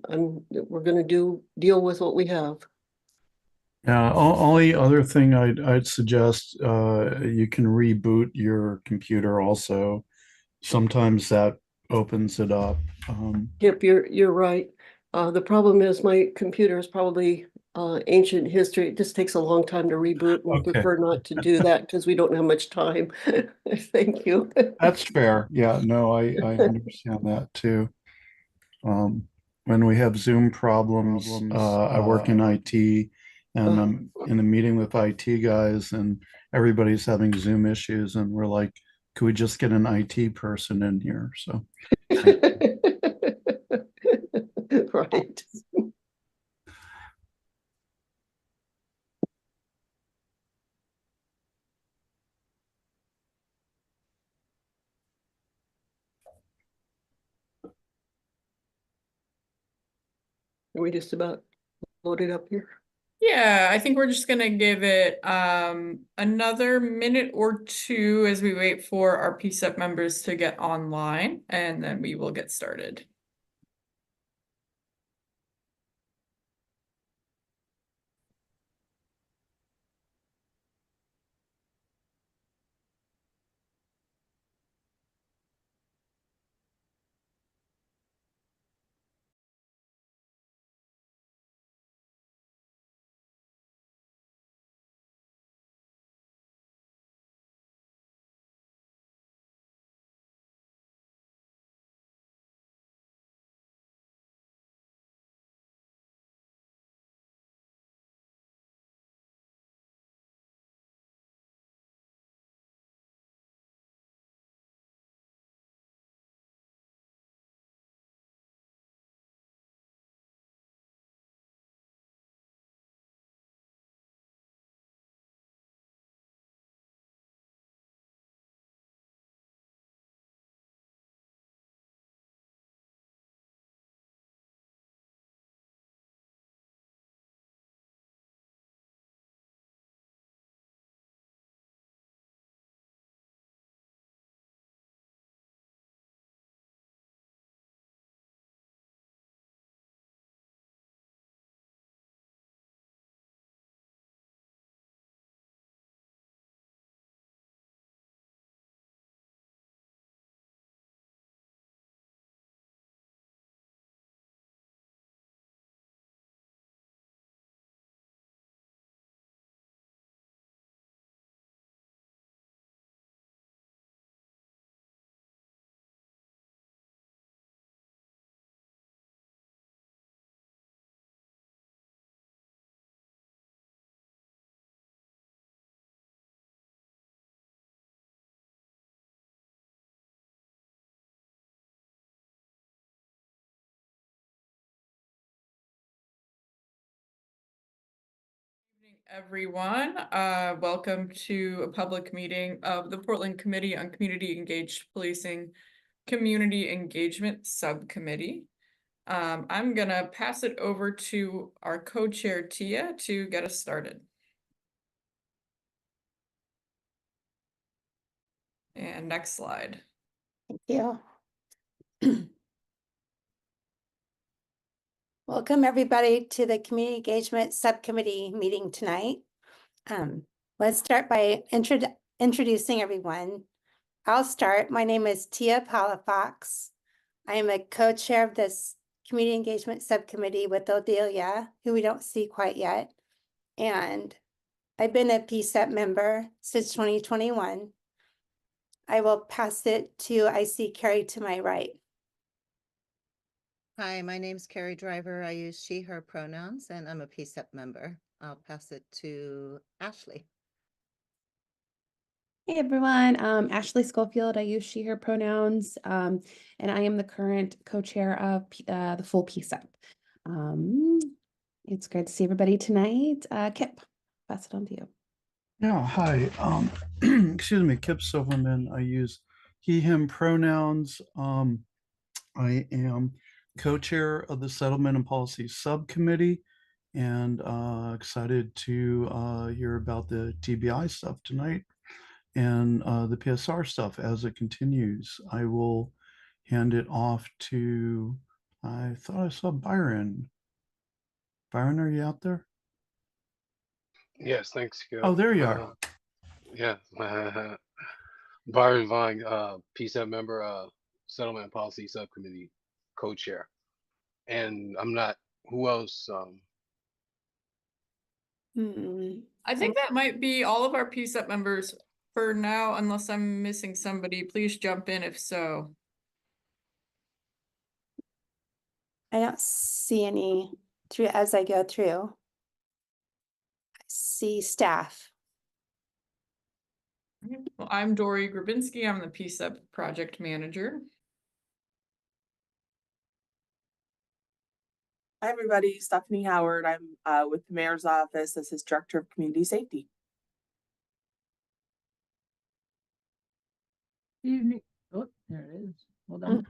and we're gonna deal with what we have. Yeah, only other thing I'd suggest, you can reboot your computer also. Sometimes that opens it up. Yep, you're right. The problem is my computer is probably ancient history. It just takes a long time to reboot. We Okay, prefer not to do that because we don't have much time. Thank you. that's fair. Yeah, no, I understand that too. Um, when we have Zoom problems, I work in IT and Uh, I'm in a meeting with IT guys and everybody's having Zoom issues and we're like, could we just get an IT person in here? So thank Right. Are we just about loaded up here? Yeah, I think we're just gonna give it another minute or two as we wait for our PCEP members to get online, and then we will get started. Everyone, welcome to a public meeting of the Portland Committee on Community Engaged Policing Community Engagement Subcommittee. I'm gonna pass it over to our co-chair Tia to get us started. And next slide. Thank you. Welcome everybody to the Community Engagement Subcommittee meeting tonight. Let's start by introducing everyone. I'll start. My name is Tia Palafox. I am a co-chair of this Community Engagement Subcommittee with Odelia, who we don't see quite yet. And I've been a PCEP member since 2021. I will pass it to, I see Carrie to my right. Hi, my name's Carrie Driver. I use she, her pronouns, and I'm a PCEP member. I'll pass it to Ashley. Hey everyone, Ashley Schofield. I use she, her pronouns, and I am the current co-chair of the full PCEP. It's great to see everybody tonight. Kip, pass it on to you. Yeah, hi. Excuse me, Kip Silverman. I use he, him pronouns. I am co-chair of the Settlement and Policy Subcommittee and excited to hear about the TBI stuff tonight and the PSR stuff as it continues. I will hand it off to I thought I saw Byron. Byron, are you out there? Yes, thanks, Skip. Oh, there you are. Yeah, Byron Vine, PCEP member, Settlement and Policy Subcommittee co-chair. And I'm not, who else? I think that might be all of our PCEP members for now, unless I'm missing somebody. Please jump in if so. I don't see any through as I go through. I see staff. Well, I'm Dory Grabinski. I'm the PCEP project manager. Hi, everybody. Stephanie Howard. I'm with the mayor's office as his director of community safety. Evening. Oh, there it is. Hold on.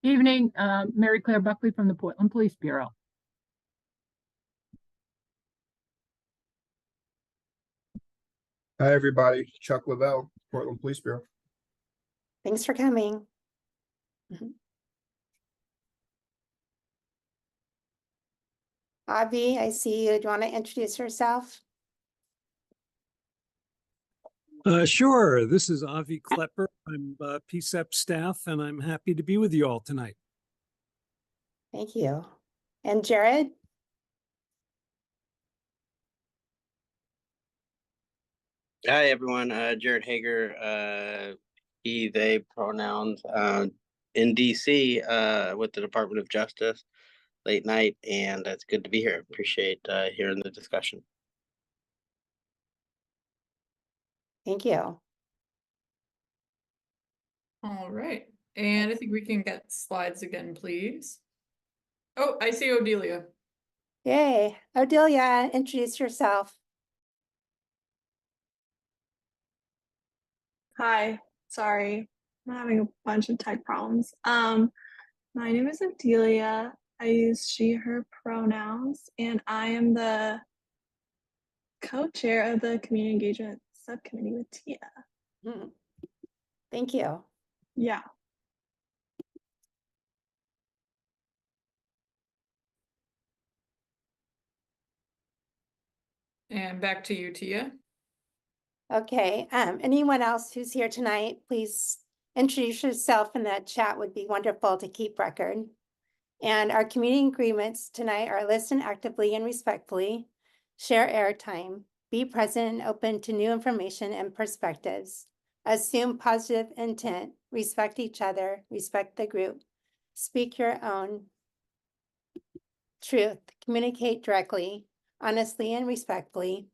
Evening, Mary Claire Buckley from the Portland Police Bureau. Hi, everybody. Chuck Lavelle, Portland Police Bureau. Thanks for coming. Avi, I see you. Do you want to introduce yourself? Sure. This is Avi Klepper. I'm PCEP staff, and I'm happy to be with you all tonight. Thank you. And Jared? Hi, everyone. Jared Hager, he, they pronouns in DC with the Department of Justice late night, and it's good to be here. Appreciate hearing the discussion. Thank you. All right. And I think we can get slides again, please. Oh, I see Odelia. Yay. Odelia, introduce yourself. Hi, sorry, I'm having a bunch of tech problems. My name is Adelia. I use she, her pronouns, and I am the co-chair of the Community Engagement Subcommittee with Tia. Thank you. Yeah. And back to you, Tia. Okay, anyone else who's here tonight, please introduce yourself in the chat. Would be wonderful to keep record. And our community agreements tonight are listen actively and respectfully, share airtime, be present and open to new information and perspectives, assume positive intent, respect each other, respect the group, speak your own truth, communicate directly, honestly and respectfully,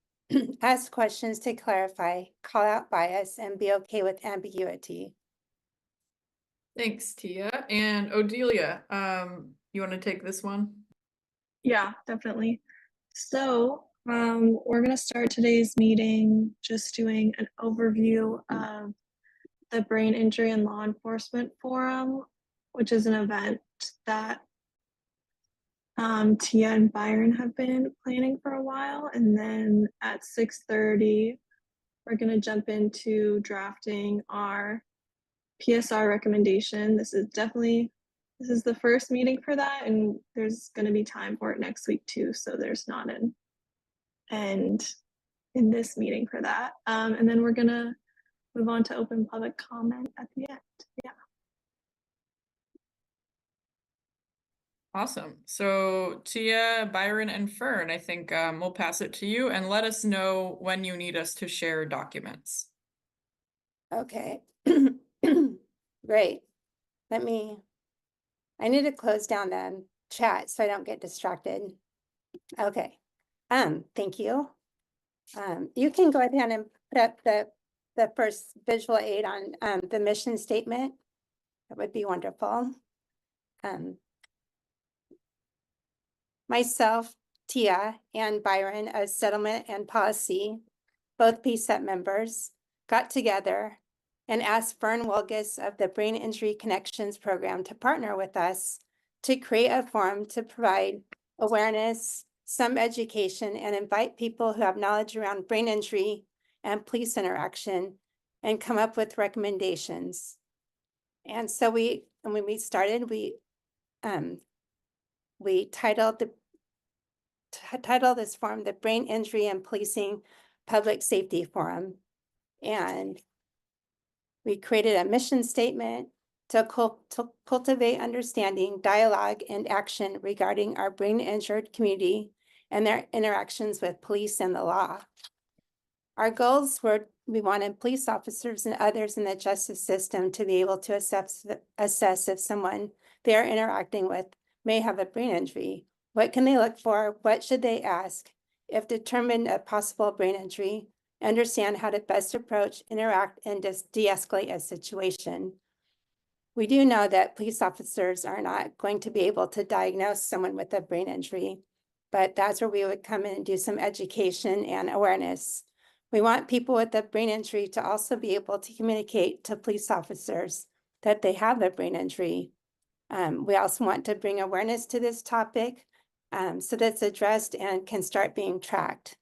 ask questions to clarify, call out bias, and be okay with ambiguity. Thanks, Tia. And Odelia, you want to take this one? Yeah, definitely. So we're gonna start today's meeting just doing an overview of the Brain Injury and Law Enforcement Forum, which is an event that Tia and Byron have been planning for a while. And then at 6:30, we're gonna jump into drafting our PSR recommendation. This is the first meeting for that, and there's gonna be time for it next week too, so there's not an end in this meeting for that. And then we're gonna move on to open public comment at the end. Yeah. Awesome. So Tia, Byron, and Fern, I think we'll pass it to you and let us know when you need us to share documents. Okay, great. I need to close down the chat so I don't get distracted. Okay, thank you. You can go ahead and put up the first visual aid on the mission statement. That would be wonderful. Myself, Tia, and Byron as Settlement and Policy, both PCEP members, got together and asked Fern Wilgus of the Brain Injury Connections program to partner with us to create a forum to provide awareness, some education, and invite people who have knowledge around brain injury and police interaction and come up with recommendations. And so when we started, we we titled this forum the Brain Injury and Policing Public Safety Forum. And we created a mission statement to cultivate understanding, dialogue, and action regarding our brain injured community and their interactions with police and the law. Our goals were we wanted police officers and others in the justice system to be able to assess if someone they're interacting with may have a brain injury. What can they look for? What should they ask? If determined a possible brain injury, understand how to best approach, interact, and de-escalate a situation. We do know that police officers are not going to be able to diagnose someone with a brain injury, but that's where we would come in and do some education and awareness. We want people with a brain injury to also be able to communicate to police officers that they have a brain injury. We also want to bring awareness to this topic so that it's addressed and can start being tracked,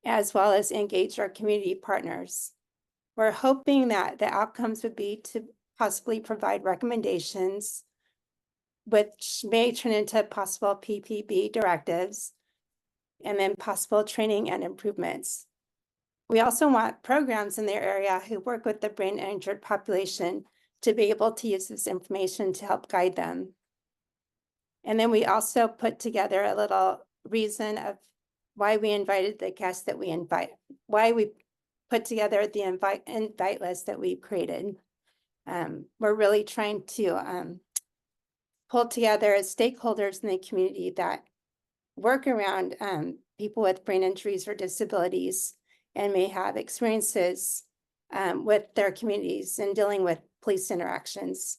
as well as engage our community partners. We're hoping that the outcomes would be to possibly provide recommendations, which may turn into possible PPB directives, and then possible training and improvements. We also want programs in their area who work with the brain injured population to be able to use this information to help guide them. And then we also put together a little reason of why we invited the guests that we invite, why we put together the invite list that we've created. We're really trying to pull together stakeholders in the community that work around people with brain injuries or disabilities and may have experiences with their communities and dealing with police interactions.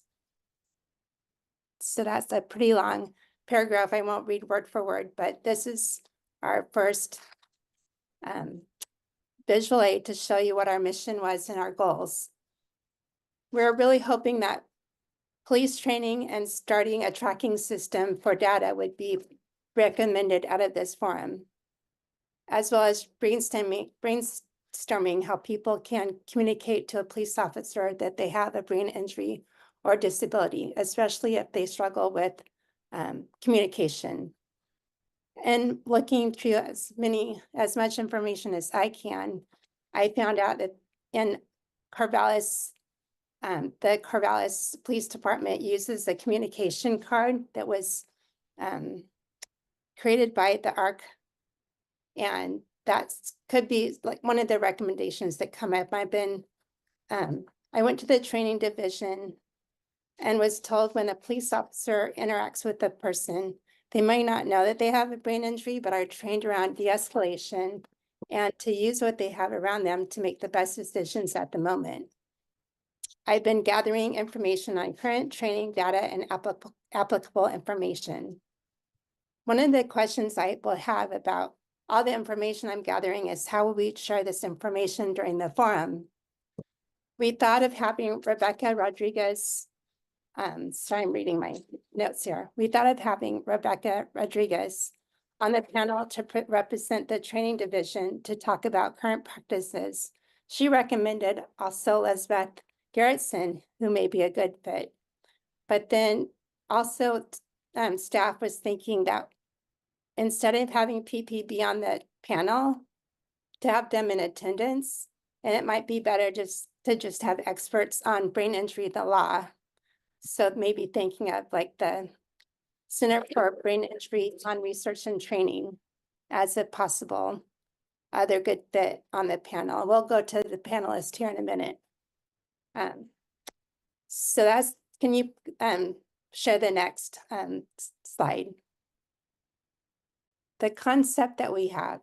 So that's a pretty long paragraph. I won't read word for word, but this is our first visual aid to show you what our mission was and our goals. We're really hoping that police training and starting a tracking system for data would be recommended out of this forum, as well as brainstorming how people can communicate to a police officer that they have a brain injury or disability, especially if they struggle with communication. And looking through as much information as I can, I found out that in Corvallis, the Corvallis Police Department uses a communication card that was created by the ARC, and that could be like one of the recommendations that come up. I went to the training division and was told when a police officer interacts with a person, they might not know that they have a brain injury, but are trained around de-escalation and to use what they have around them to make the best decisions at the moment. I've been gathering information on current training data and applicable information. One of the questions I will have about all the information I'm gathering is how will we share this information during the forum? We thought of having Rebecca Rodriguez, sorry, I'm reading my notes here. We thought of having Rebecca Rodriguez on the panel to represent the training division to talk about current practices. She recommended also Elizabeth Gerritsen, who may be a good fit. But then also staff was thinking that instead of having PPB on the panel, to have them in attendance, and it might be better just to have experts on brain injury, the law. So maybe thinking of like the Center for Brain Injury on Research and Training as a possible other good fit on the panel. We'll go to the panelists here in a minute. So that's, can you show the next slide? The concept that we have.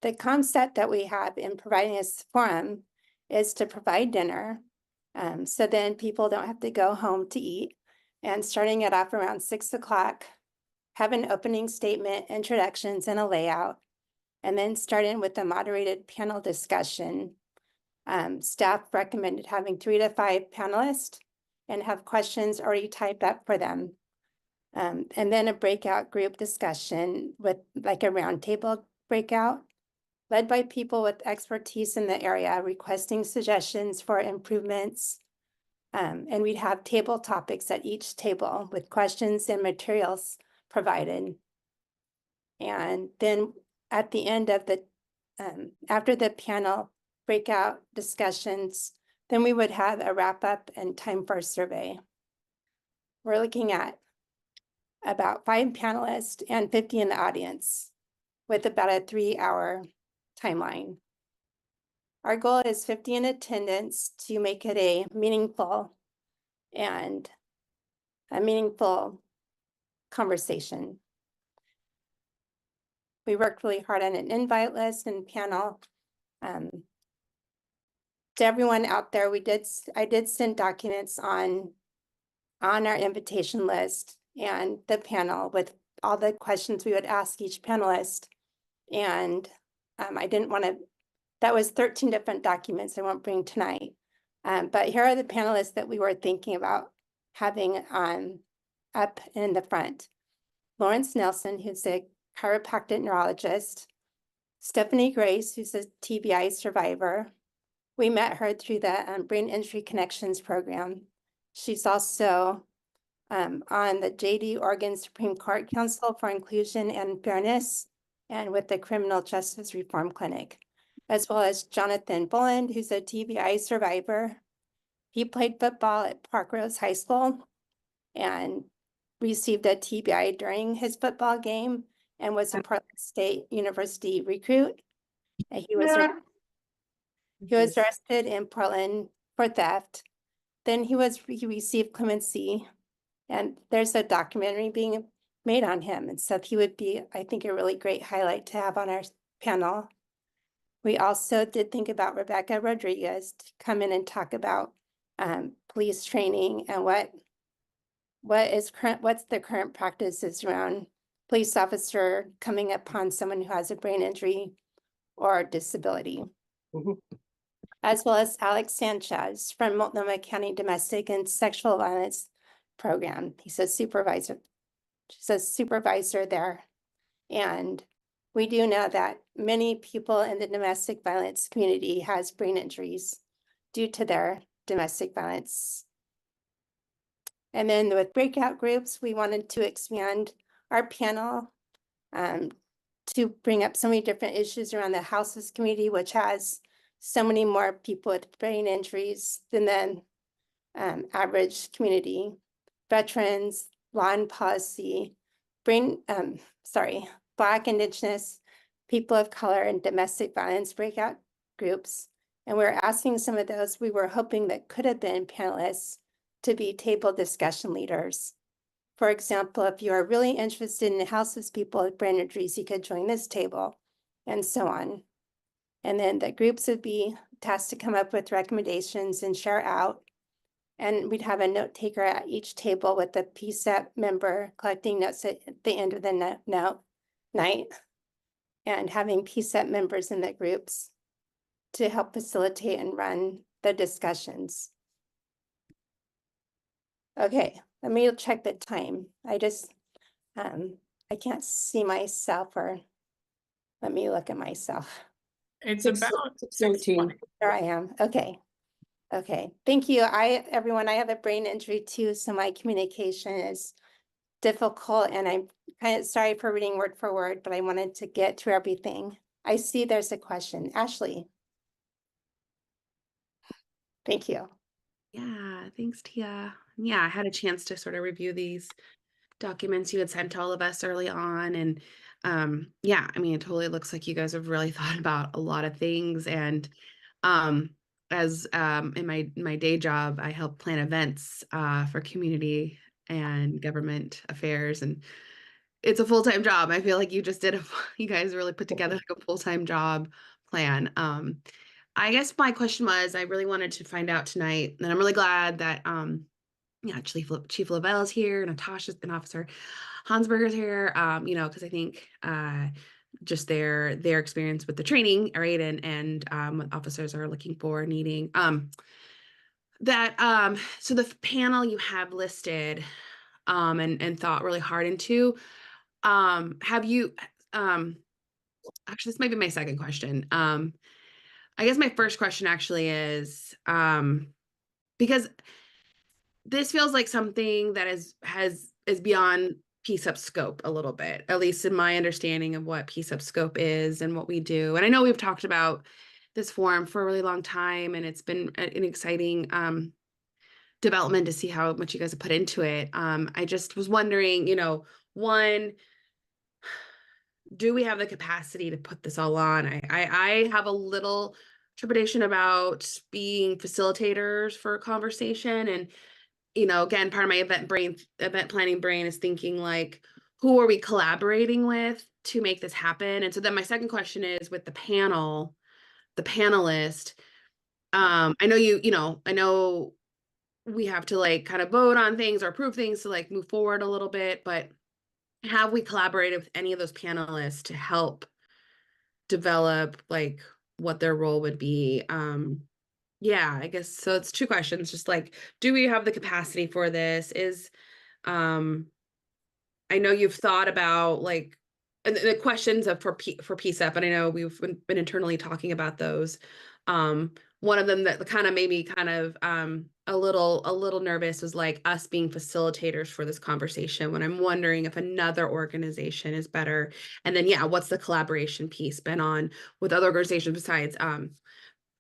The concept that we have in providing this forum is to provide dinner. So then people don't have to go home to eat, and starting it off around 6 o'clock, have an opening statement, introductions, and a layout, and then start in with a moderated panel discussion. Staff recommended having 3 to 5 panelists and have questions already typed up for them. And then a breakout group discussion with like a roundtable breakout, led by people with expertise in the area, requesting suggestions for improvements. And we'd have table topics at each table with questions and materials provided. And then at the end of the, after the panel breakout discussions, then we would have a wrap up and time for a survey. We're looking at about 5 panelists and 50 in the audience with about a 3-hour timeline. Our goal is 50 in attendance to make it a meaningful conversation. We worked really hard on an invite list and panel. To everyone out there, I did send documents on our invitation list and the panel with all the questions we would ask each panelist. And I didn't want to, that was 13 different documents I won't bring tonight. But here are the panelists that we were thinking about having up in the front. Lawrence Nelson, who's a chiropractic neurologist. Stephanie Grace, who's a TBI survivor. We met her through the Brain Injury Connections program. She's also on the JD Oregon Supreme Court Council for Inclusion and Fairness and with the Criminal Justice Reform Clinic, as well as Jonathan Bulland, who's a TBI survivor. He played football at Park Rose High School and received a TBI during his football game and was a Portland State University recruit. And he was arrested in Portland for theft. Then he received clemency, and there's a documentary being made on him. And so he would be, I think, a really great highlight to have on our panel. We also did think about Rebecca Rodriguez to come in and talk about police training and what's the current practices around police officer coming upon someone who has a brain injury or disability. As well as Alex Sanchez from Multnomah County Domestic and Sexual Violence Program. He's a supervisor. She's a supervisor there. And we do know that many people in the domestic violence community has brain injuries due to their domestic violence. And then with breakout groups, we wanted to expand our panel to bring up so many different issues around the houseless community, which has so many more people with brain injuries than the average community. Veterans, law and policy, Black, Indigenous, people of color, and domestic violence breakout groups. And we're asking some of those we were hoping that could have been panelists to be table discussion leaders. For example, if you are really interested in houseless people with brain injuries, you could join this table, and so on. And then the groups would be tasked to come up with recommendations and share out. And we'd have a note taker at each table with a PCCEP member collecting notes at the end of the night and having PCCEP members in the groups to help facilitate and run the discussions. Okay, let me check the time. I can't see myself, or let me look at myself. It's about 6:13. There I am. Okay. Okay. Thank you. Everyone, I have a brain injury too, so my communication is difficult, and I'm kind of sorry for reading word for word, but I wanted to get to everything. I see there's a question. Ashley. Thank you. Yeah, thanks, Tia. Yeah, I had a chance to sort of review these documents you had sent to all of us early on. And yeah, I mean, it totally looks like you guys have really thought about a lot of things. And as in my day job, I help plan events for community and government affairs. And it's a full-time job. I feel like you just you guys really put together like a full-time job plan. I guess my question was, I really wanted to find out tonight, and I'm really glad that yeah, Chief Lavelle is here, Natasha's an officer, Hansberger's here, you know, because I think just their experience with the training, right, and what officers are looking for, needing. So the panel you have listed and thought really hard into, have you actually, this might be my second question. I guess my first question actually is because this feels like something that is beyond PCEP scope a little bit, at least in my understanding of what PCEP scope is and what we do. And I know we've talked about this forum for a really long time, and it's been an exciting development to see how much you guys have put into it. I just was wondering, you know, one, do we have the capacity to put this all on? I have a little trepidation about being facilitators for a conversation. And, you know, again, part of my event planning brain is thinking like, who are we collaborating with to make this happen? And so then my second question is with the panel, the panelist. I know we have to like kind of vote on things or approve things to like move forward a little bit, but have we collaborated with any of those panelists to help develop like what their role would be? Yeah, I guess so. It's two questions, just like, do we have the capacity for this? I know you've thought about like the questions for PCEP, and I know we've been internally talking about those. One of them that kind of made me kind of a little nervous was like us being facilitators for this conversation, when I'm wondering if another organization is better. And then yeah, what's the collaboration piece been on with other organizations besides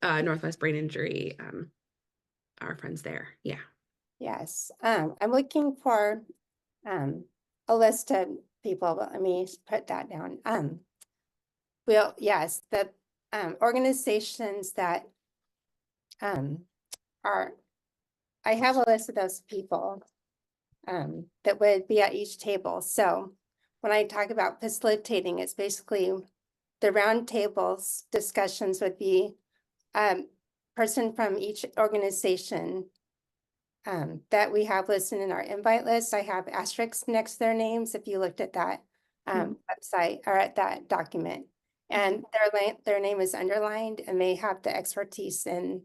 Northwest Brain Injury, our friends there. Yeah. Yes, I'm looking for a list of people, but let me put that down. Well, yes, the organizations that I have a list of those people that would be at each table. So when I talk about facilitating, it's basically the round tables discussions would be person from each organization that we have listed in our invite list. I have asterisks next to their names if you looked at that website or at that document. And their name is underlined, and they have the expertise in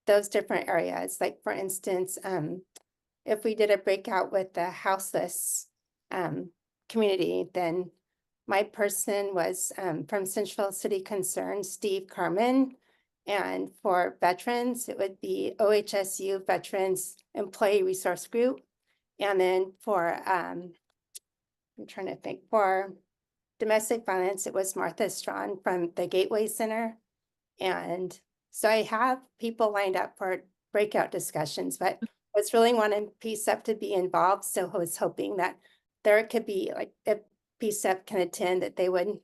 those different areas. Like for instance, if we did a breakout with the houseless community, then my person was from Central City Concern, Steve Carmen. And for veterans, it would be OHSU Veterans Employee Resource Group. And then for, I'm trying to think, for domestic violence, it was Martha Strawn from the Gateway Center. And so I have people lined up for breakout discussions, but I was really wanting PCEP to be involved. So I was hoping that there could be, like, if PCEP can attend, that they would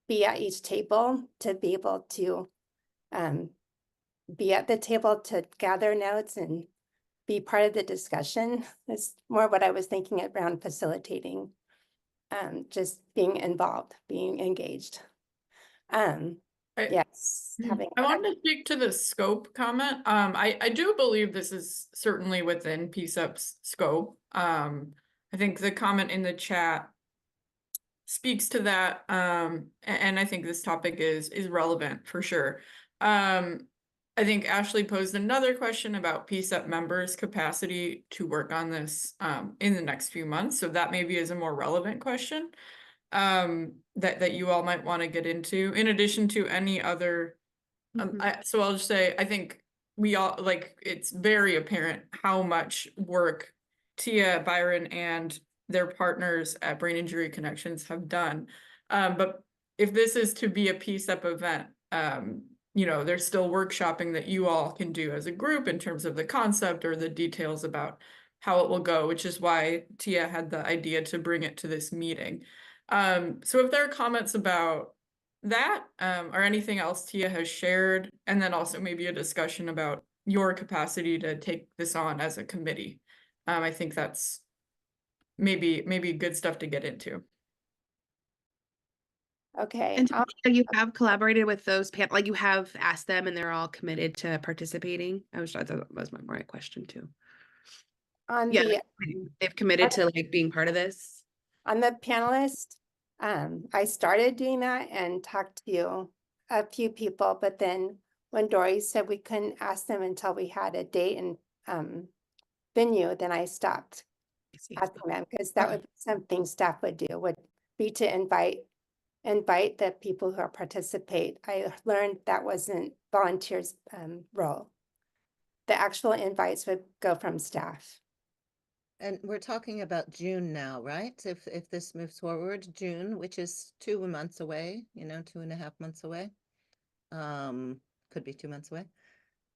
be at each table to be able to be at the table to gather notes and be part of the discussion. That's more what I was thinking around facilitating, just being involved, being engaged. Yes, I wanted to speak to the scope comment. I do believe this is certainly within PCEP's scope. I think the comment in the chat speaks to that, and I think this topic is relevant for sure. I think Ashley posed another question about PCEP members' capacity to work on this in the next few months. So that maybe is a more relevant question that you all might want to get into, in addition to any other. So I'll just say, I think we all, like, it's very apparent how much work Tia, Byron, and their partners at Brain Injury Connections have done. But if this is to be a PCEP event, you know, there's still workshopping that you all can do as a group in terms of the concept or the details about how it will go, which is why Tia had the idea to bring it to this meeting. So if there are comments about that, or anything else Tia has shared, and then also maybe a discussion about your capacity to take this on as a committee, I think that's maybe good stuff to get into. Okay. And you have collaborated with those panel, like you have asked them and they're all committed to participating. I thought that was my right question too. They've committed to like being part of this. On the panelist, I started doing that and talked to a few people, but then when Dory said we couldn't ask them until we had a date and venue, then I stopped asking them, because that would be something staff would do, would be to invite the people who participate. I learned that wasn't volunteers' role. the actual invites would go from staff. And we're talking about June now, right? If this moves forward, June, which is 2 months away, 2.5 months away. Could be 2 months away.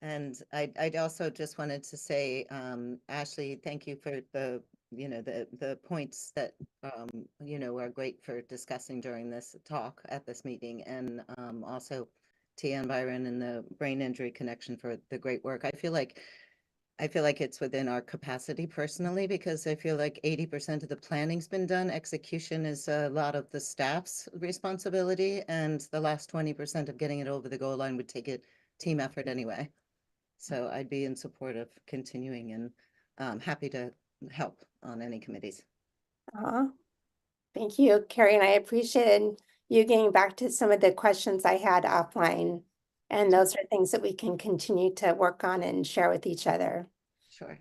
And I'd also just wanted to say, Ashley, thank you for the points that, are great for discussing during this talk at this meeting. And also Tia and Byron and the Brain Injury Connection for the great work. I feel like it's within our capacity personally, because I feel like 80% of the planning's been done. Execution is a lot of the staff's responsibility, and the last 20% of getting it over the goal line would take a team effort anyway. So I'd be in support of continuing, and happy to help on any committees. Thank you, Carrie, and I appreciated you getting back to some of the questions I had offline. And those are things that we can continue to work on and share with each other. Sure.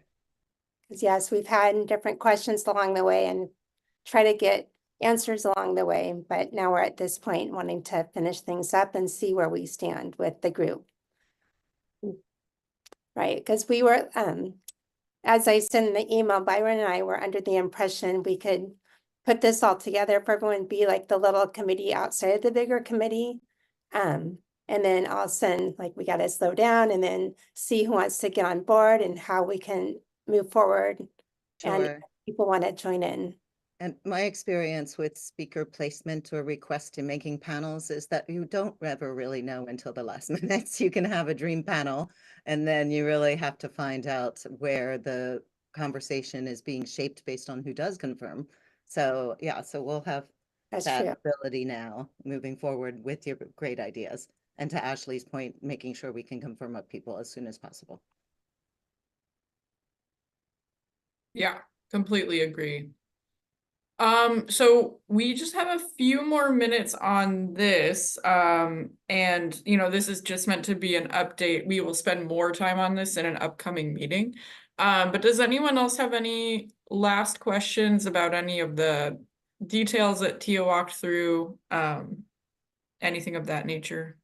Because yes, we've had different questions along the way and try to get answers along the way. But now we're at this point wanting to finish things up and see where we stand with the group. Right, because we were, as I said in the email, Byron and I were under the impression we could put this all together for everyone, be like the little committee outside of the bigger committee. And then all of a sudden, like, we got to slow down and then see who wants to get on board and how we can move forward. Sure. And people want to join in. And my experience with speaker placement or request to making panels is that you don't ever really know until the last minutes. You can have a dream panel, and then you really have to find out where the conversation is being shaped based on who does confirm. So yeah, so we'll have that ability now moving forward with your great ideas. And to Ashley's point, making sure we can confirm up people as soon as possible. Yeah, completely agree. So we just have a few more minutes on this. And this is just meant to be an update. We will spend more time on this in an upcoming meeting. But does anyone else have any last questions about any of the details that Tia walked through? Anything of that nature?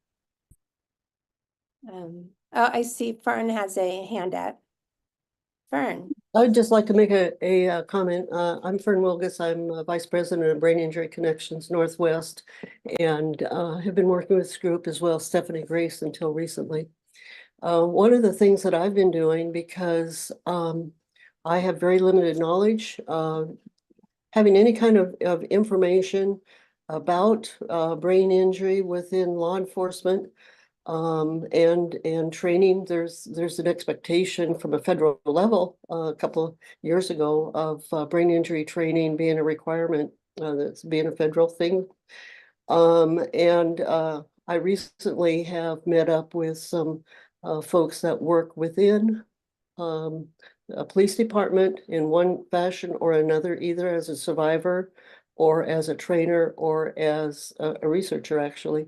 Oh, I see Fern has a hand up. Fern. I'd just like to make a comment. I'm Fern Wilgus. I'm Vice President of Brain Injury Connections Northwest, and have been working with this group as well, Stephanie Grace, until recently. One of the things that I've been doing, because I have very limited knowledge, having any kind of information about brain injury within law enforcement, and training. There's an expectation from a federal level a couple of years ago of brain injury training being a requirement, that's being a federal thing. I recently have met up with some folks that work within a police department in one fashion or another, either as a survivor or as a trainer or as a researcher, actually,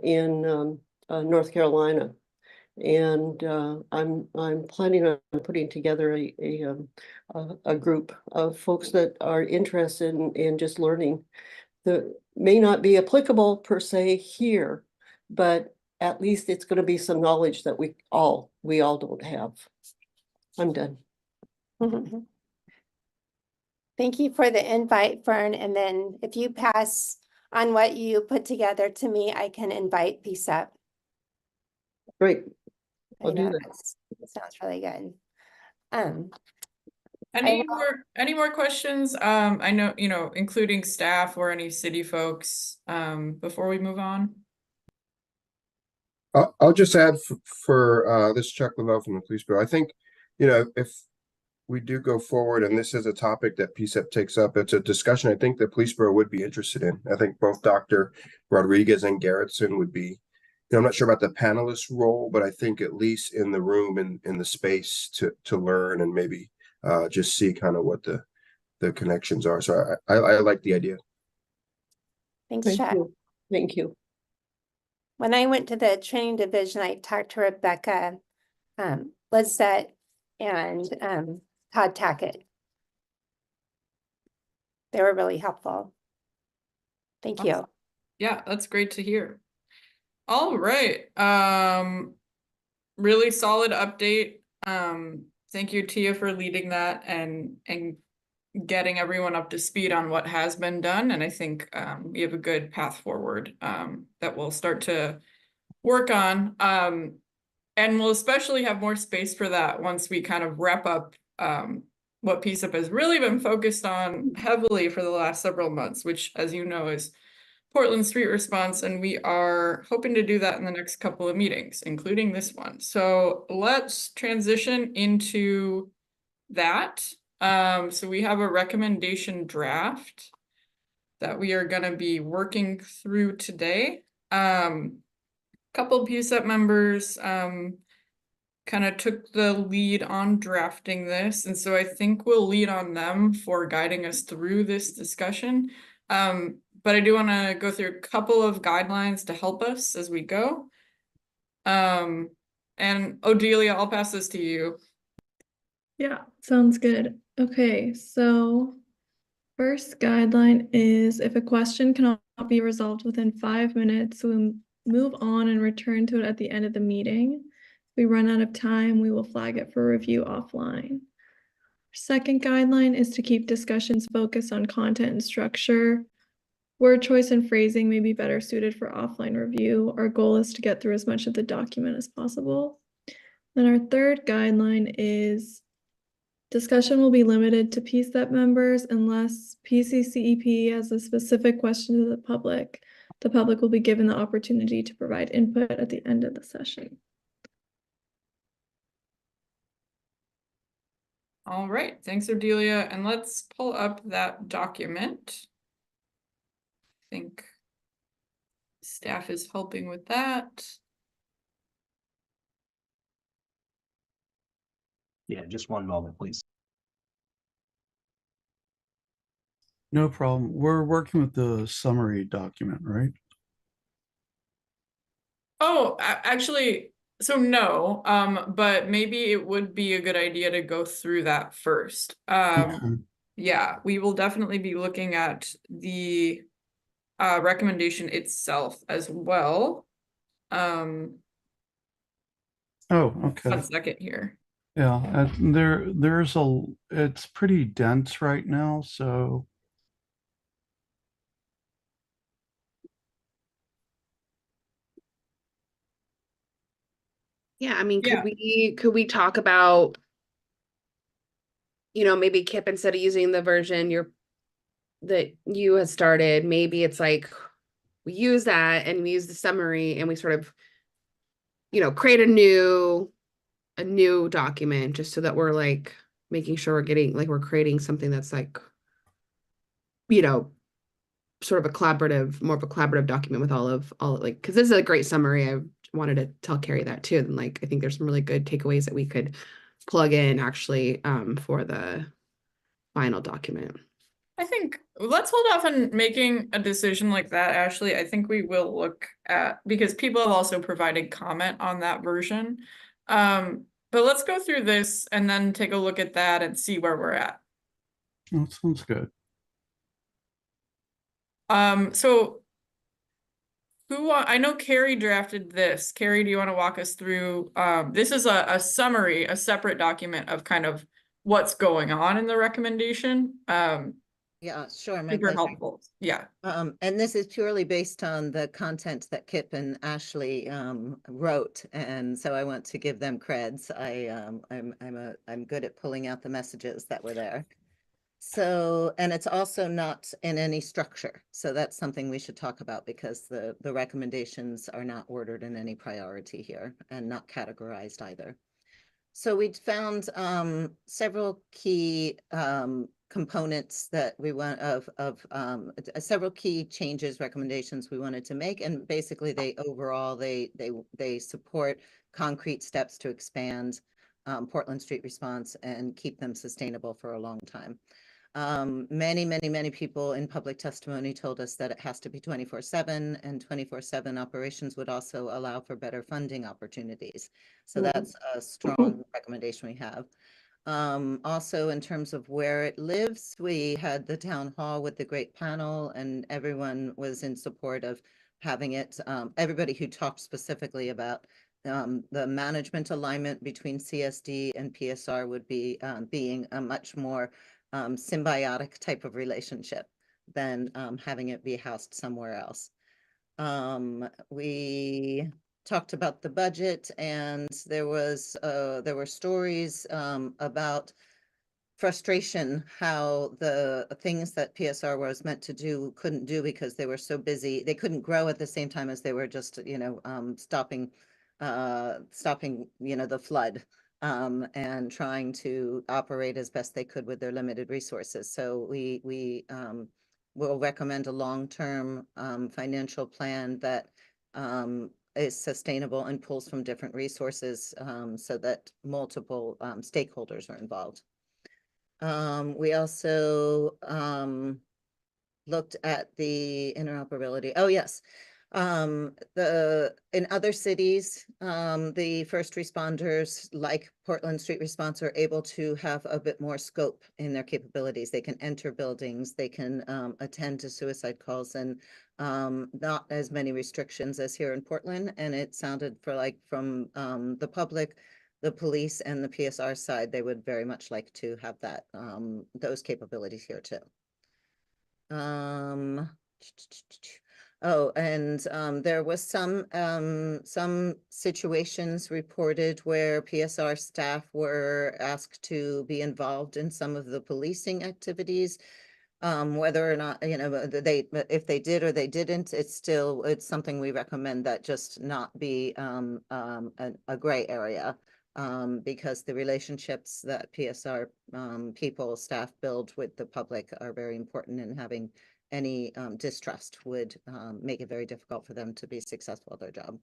in North Carolina. And I'm planning on putting together a group of folks that are interested in just learning that may not be applicable per se here, but at least it's going to be some knowledge that we all don't have. I'm done. Thank you for the invite, Fern. And then if you pass on what you put together to me, I can invite PCCEP. Great. I'll do that. That sounds really good. Any more questions? I know, including staff or any city folks, before we move on. I'll just add for this Chuck Lavelle from the Police Bureau. I think, if we do go forward and this is a topic that PCCEP takes up, it's a discussion I think the Police Bureau would be interested in. I think both Dr. Rodriguez and Garrettson would be, I'm not sure about the panelist role, but I think at least in the room and in the space to learn and maybe just see kind of what the connections are. So I like the idea. Thanks, Chuck. Thank you. When I went to the training division, I talked to Rebecca, Lizette, and Todd Tackett. They were really helpful. Thank you. Yeah, that's great to hear. All right. Really solid update. Thank you, Tia, for leading that and getting everyone up to speed on what has been done. And I think we have a good path forward that we'll start to work on. And we'll especially have more space for that once we kind of wrap up what PCCEP has really been focused on heavily for the last several months, which, as you know, is Portland Street Response. And we are hoping to do that in the next couple of meetings, including this one. So let's transition into that. So we have a recommendation draft that we are going to be working through today. Couple PCCEP members kind of took the lead on drafting this, and so I think we'll lead on them for guiding us through this discussion. But I do want to go through a couple of guidelines to help us as we go. And Odelia, I'll pass this to you. Yeah, sounds good. Okay, so first guideline is if a question cannot be resolved within 5 minutes, we'll move on and return to it at the end of the meeting. If we run out of time, we will flag it for review offline. Second guideline is to keep discussions focused on content and structure. Word choice and phrasing may be better suited for offline review. Our goal is to get through as much of the document as possible. Then our third guideline is discussion will be limited to PCCEP members unless PCCEP has a specific question to the public. The public will be given the opportunity to provide input at the end of the session. All right, thanks, Odelia. And let's pull up that document. I think staff is helping with that. Yeah, just one moment, please. No problem. We're working with the summary document, right? Oh, actually, so no, but maybe it would be a good idea to go through that first. Okay. Yeah, we will definitely be looking at the recommendation itself as well. Oh, okay. 1 second here. Yeah, it's pretty dense right now, so. Yeah, I mean, Yeah. could we talk about, maybe Kip, instead of using the version that you had started, maybe it's like we use that and we use the summary and we sort of, create a new document just so that we're like making sure we're creating something that's like, sort of more of a collaborative document with all like, because this is a great summary. I wanted to tell Carrie that too. And like, I think there's some really good takeaways that we could plug in actually for the final document. I think let's hold off on making a decision like that, Ashley. I think we will look at, because people have also provided comment on that version. But let's go through this and then take a look at that and see where we're at. That sounds good. So I know Carrie drafted this. Carrie, do you want to walk us through? This is a summary, a separate document of kind of what's going on in the recommendation. Yeah, sure. My Super pleasure. helpful. Yeah. And this is purely based on the content that Kip and Ashley wrote, and so I want to give them creds. I'm good at pulling out the messages that were there. So, and it's also not in any structure. So that's something we should talk about, because the recommendations are not ordered in any priority here and not categorized either. So we found several key components that we want several key changes, recommendations we wanted to make, and basically they support concrete steps to expand Portland Street Response and keep them sustainable for a long time. Many people in public testimony told us that it has to be 24/7, and 24/7 operations would also allow for better funding opportunities. So that's a strong recommendation we have. Also, in terms of where it lives, we had the town hall with the great panel, and everyone was in support of having it. Everybody who talked specifically about the management alignment between CSD and PSR would be being a much more symbiotic type of relationship than having it be housed somewhere else. We talked about the budget, and there were stories about frustration how the things that PSR was meant to do couldn't do because they were so busy. They couldn't grow at the same time as they were just, stopping, the flood, and trying to operate as best they could with their limited resources. So we will recommend a long-term financial plan that is sustainable and pulls from different resources so that multiple stakeholders are involved. We also looked at the interoperability. Oh, yes. In other cities, the first responders, like Portland Street Response, are able to have a bit more scope in their capabilities. They can enter buildings, they can attend to suicide calls, and not as many restrictions as here in Portland. And it sounded from the public, the police, and the PSR side, they would very much like to have that those capabilities here too. Oh, and there was some situations reported where PSR staff were asked to be involved in some of the policing activities. Whether or not, if they did or they didn't, it's something we recommend that just not be a gray area. Because the relationships that PSR staff build with the public are very important, and having any distrust would make it very difficult for them to be successful at their job.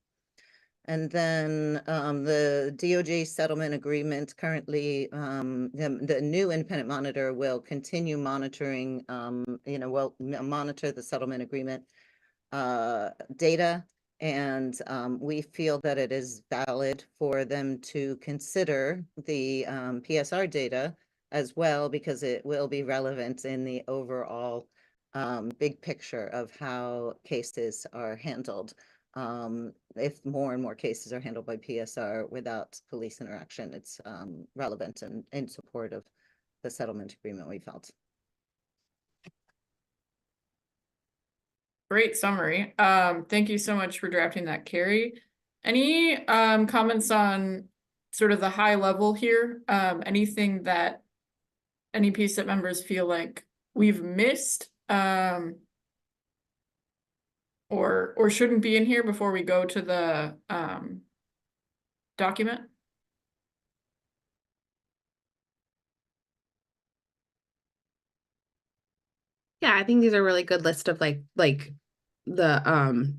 And then the DOJ settlement agreement currently, the new independent monitor will continue monitoring, will monitor the settlement agreement data. And we feel that it is valid for them to consider the PSR data as well, because it will be relevant in the overall big picture of how cases are handled. If more and more cases are handled by PSR without police interaction, it's relevant and in support of the settlement agreement we felt. Great summary. Thank you so much for drafting that, Carrie. Any comments on sort of the high level here? Anything that any PCCEP members feel like we've missed or shouldn't be in here before we go to the document? Yeah, I think these are really good list of like the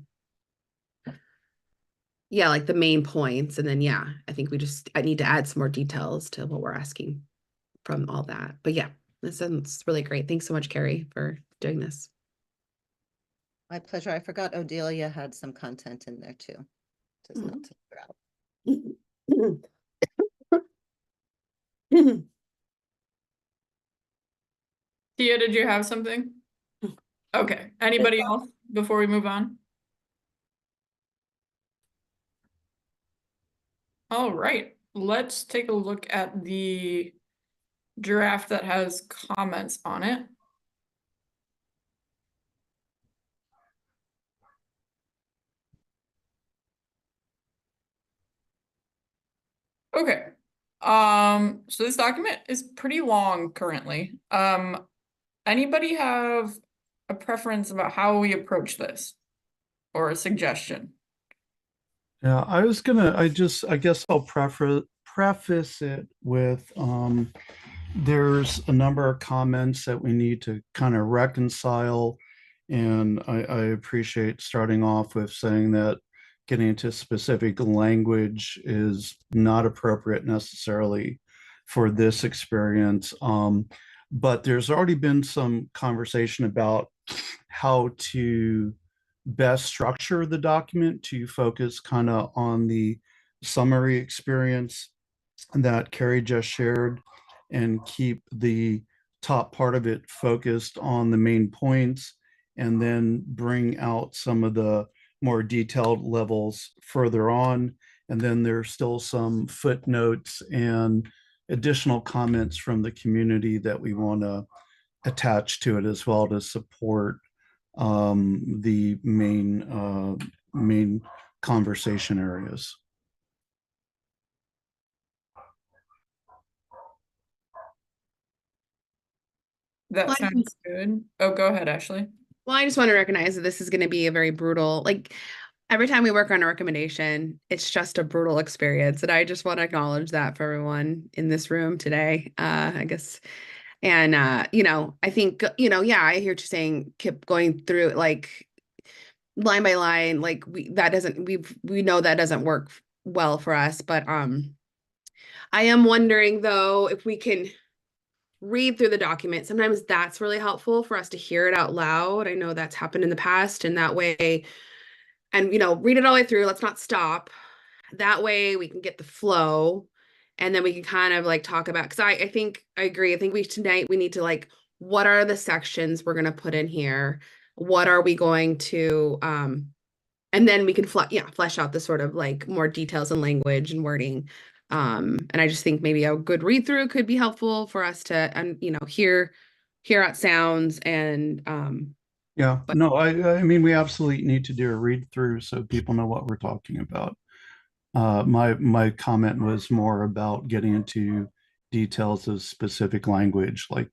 like the main points, and then I think I need to add some more details to what we're asking from all that. But yeah, this sounds really great. Thanks so much, Carrie, for doing this. My pleasure. I forgot Odelia had some content in there too. Just not to throw out. Tia, did you have something? Okay. Anybody else before we move on? All right. Let's take a look at the draft that has comments on it. Okay. So this document is pretty long currently. Anybody have a preference about how we approach this or a suggestion? Yeah, I guess I'll preface it with there's a number of comments that we need to kind of reconcile. And I appreciate starting off with saying that getting into specific language is not appropriate necessarily for this experience. But there's already been some conversation about how to best structure the document to focus kind of on the summary experience that Carrie just shared, and keep the top part of it focused on the main points, and then bring out some of the more detailed levels further on, And then there's still some footnotes and additional comments from the community that we want to attach to it as well to support the main conversation areas. That Well, sounds good. Oh, go ahead, Ashley. Well, I just want to recognize that this is going to be a very brutal, like every time we work on a recommendation, it's just a brutal experience. And I just want to acknowledge that for everyone in this room today, I guess. And, I think, yeah, I hear you saying, keep going through it, like line by line, like we know that doesn't work well for us. But I am wondering though, if we can read through the document. Sometimes that's really helpful for us to hear it out loud. I know that's happened in the past, and that way, and read it all the way through. Let's not stop. That way we can get the flow, and then we can kind of like talk about, because I think I agree. I think tonight we need to like, what are the sections we're going to put in here? What are we going to and then we can flesh out the sort of like more details and language and wording. And I just think maybe a good read through could be helpful for us to, and hear how it sounds. And yeah, no, I mean, we absolutely need to do a read through so people know what we're talking about. My comment was more about getting into details of specific language, like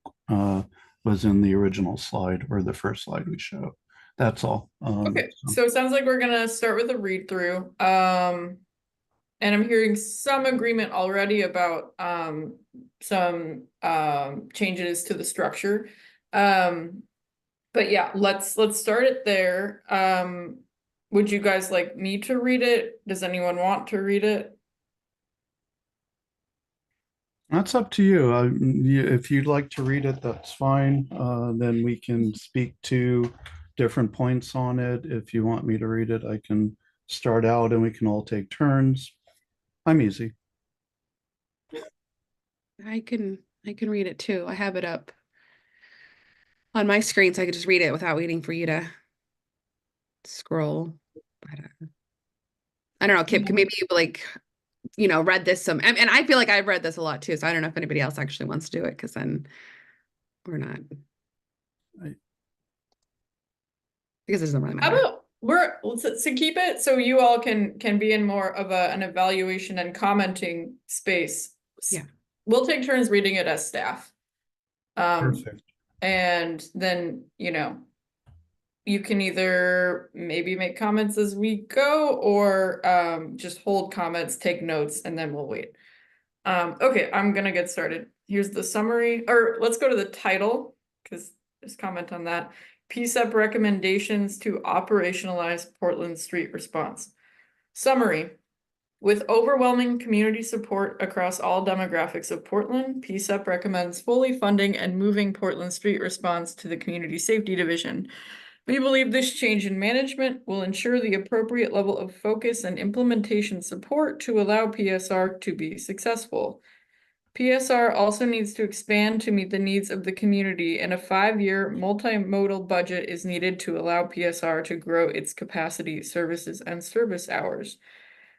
was in the original slide or the first slide we showed. That's all. Okay, so it sounds like we're gonna start with a read through. And I'm hearing some agreement already about some changes to the structure. But yeah, let's start it there. Would you guys like me to read it? Does anyone want to read it? That's up to you. If you'd like to read it, that's fine. Then we can speak to different points on it. If you want me to read it, I can start out and we can all take turns. I'm easy. I can read it too. I have it up on my screen, so I could just read it without waiting for you to scroll. I don't know, Kip, can maybe you like, read this some, and I feel like I've read this a lot too, so I don't know if anybody else actually wants to do it, because then we're not. Because it doesn't really How matter. about to keep it so you all can be in more of an evaluation and commenting space. Yeah. We'll take turns reading it as staff. Perfect. And then, you can either maybe make comments as we go, or just hold comments, take notes, and then we'll wait. Okay, I'm gonna get started. Here's the summary, or let's go to the title, because there's comment on that. PCCEP recommendations to operationalize Portland street response. Summary. With overwhelming community support across all demographics of Portland, PCCEP recommends fully funding and moving Portland street response to the Community Safety Division. We believe this change in management will ensure the appropriate level of focus and implementation support to allow PSR to be successful. PSR also needs to expand to meet the needs of the community, and a 5-year multimodal budget is needed to allow PSR to grow its capacity, services, and service hours.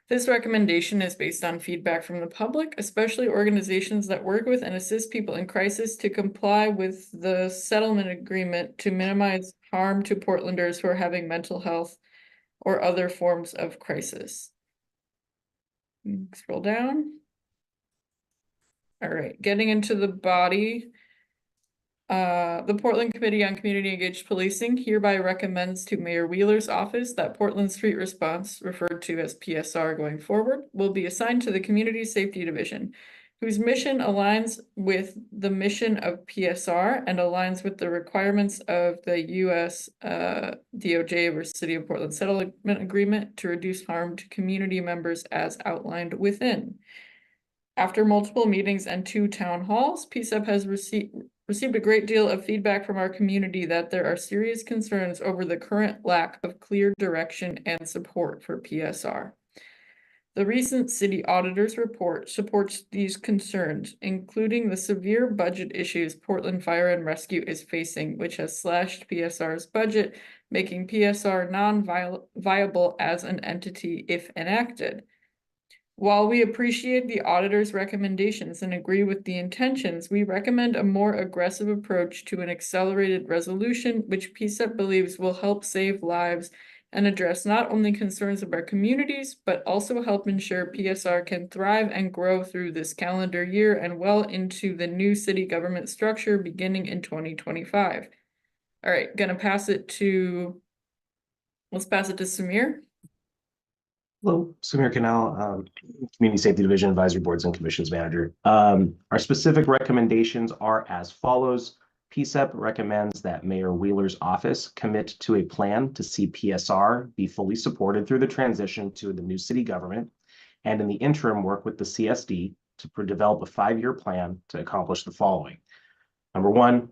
This recommendation is based on feedback from the public, especially organizations that work with and assist people in crisis, to comply with the settlement agreement to minimize harm to Portlanders who are having mental health or other forms of crisis. Scroll down. All right, getting into the body. The Portland Committee on Community Engaged Policing hereby recommends to Mayor Wheeler's office that Portland Street Response, referred to as PSR going forward, will be assigned to the Community Safety Division, whose mission aligns with the mission of PSR and aligns with the requirements of the U.S. DOJ versus City of Portland Settlement Agreement to reduce harm to community members as outlined within. After multiple meetings and 2 town halls, PCCEP has received a great deal of feedback from our community that there are serious concerns over the current lack of clear direction and support for PSR. The recent city auditor's report supports these concerns, including the severe budget issues Portland Fire and Rescue is facing, which has slashed PSR's budget, making PSR non-viable as an entity if enacted. While we appreciate the auditor's recommendations and agree with the intentions, we recommend a more aggressive approach to an accelerated resolution, which PCCEP believes will help save lives and address not only concerns of our communities, but also help ensure PSR can thrive and grow through this calendar year and well into the new city government structure beginning in 2025. All right, let's pass it to Samir. Hello, Samir Canal, Community Safety Division Advisory Boards and Commissions Manager. Our specific recommendations are as follows. PCCEP recommends that Mayor Wheeler's office commit to a plan to see PSR be fully supported through the transition to the new city government, and in the interim work with the CSD to develop a 5-year plan to accomplish the following. Number one,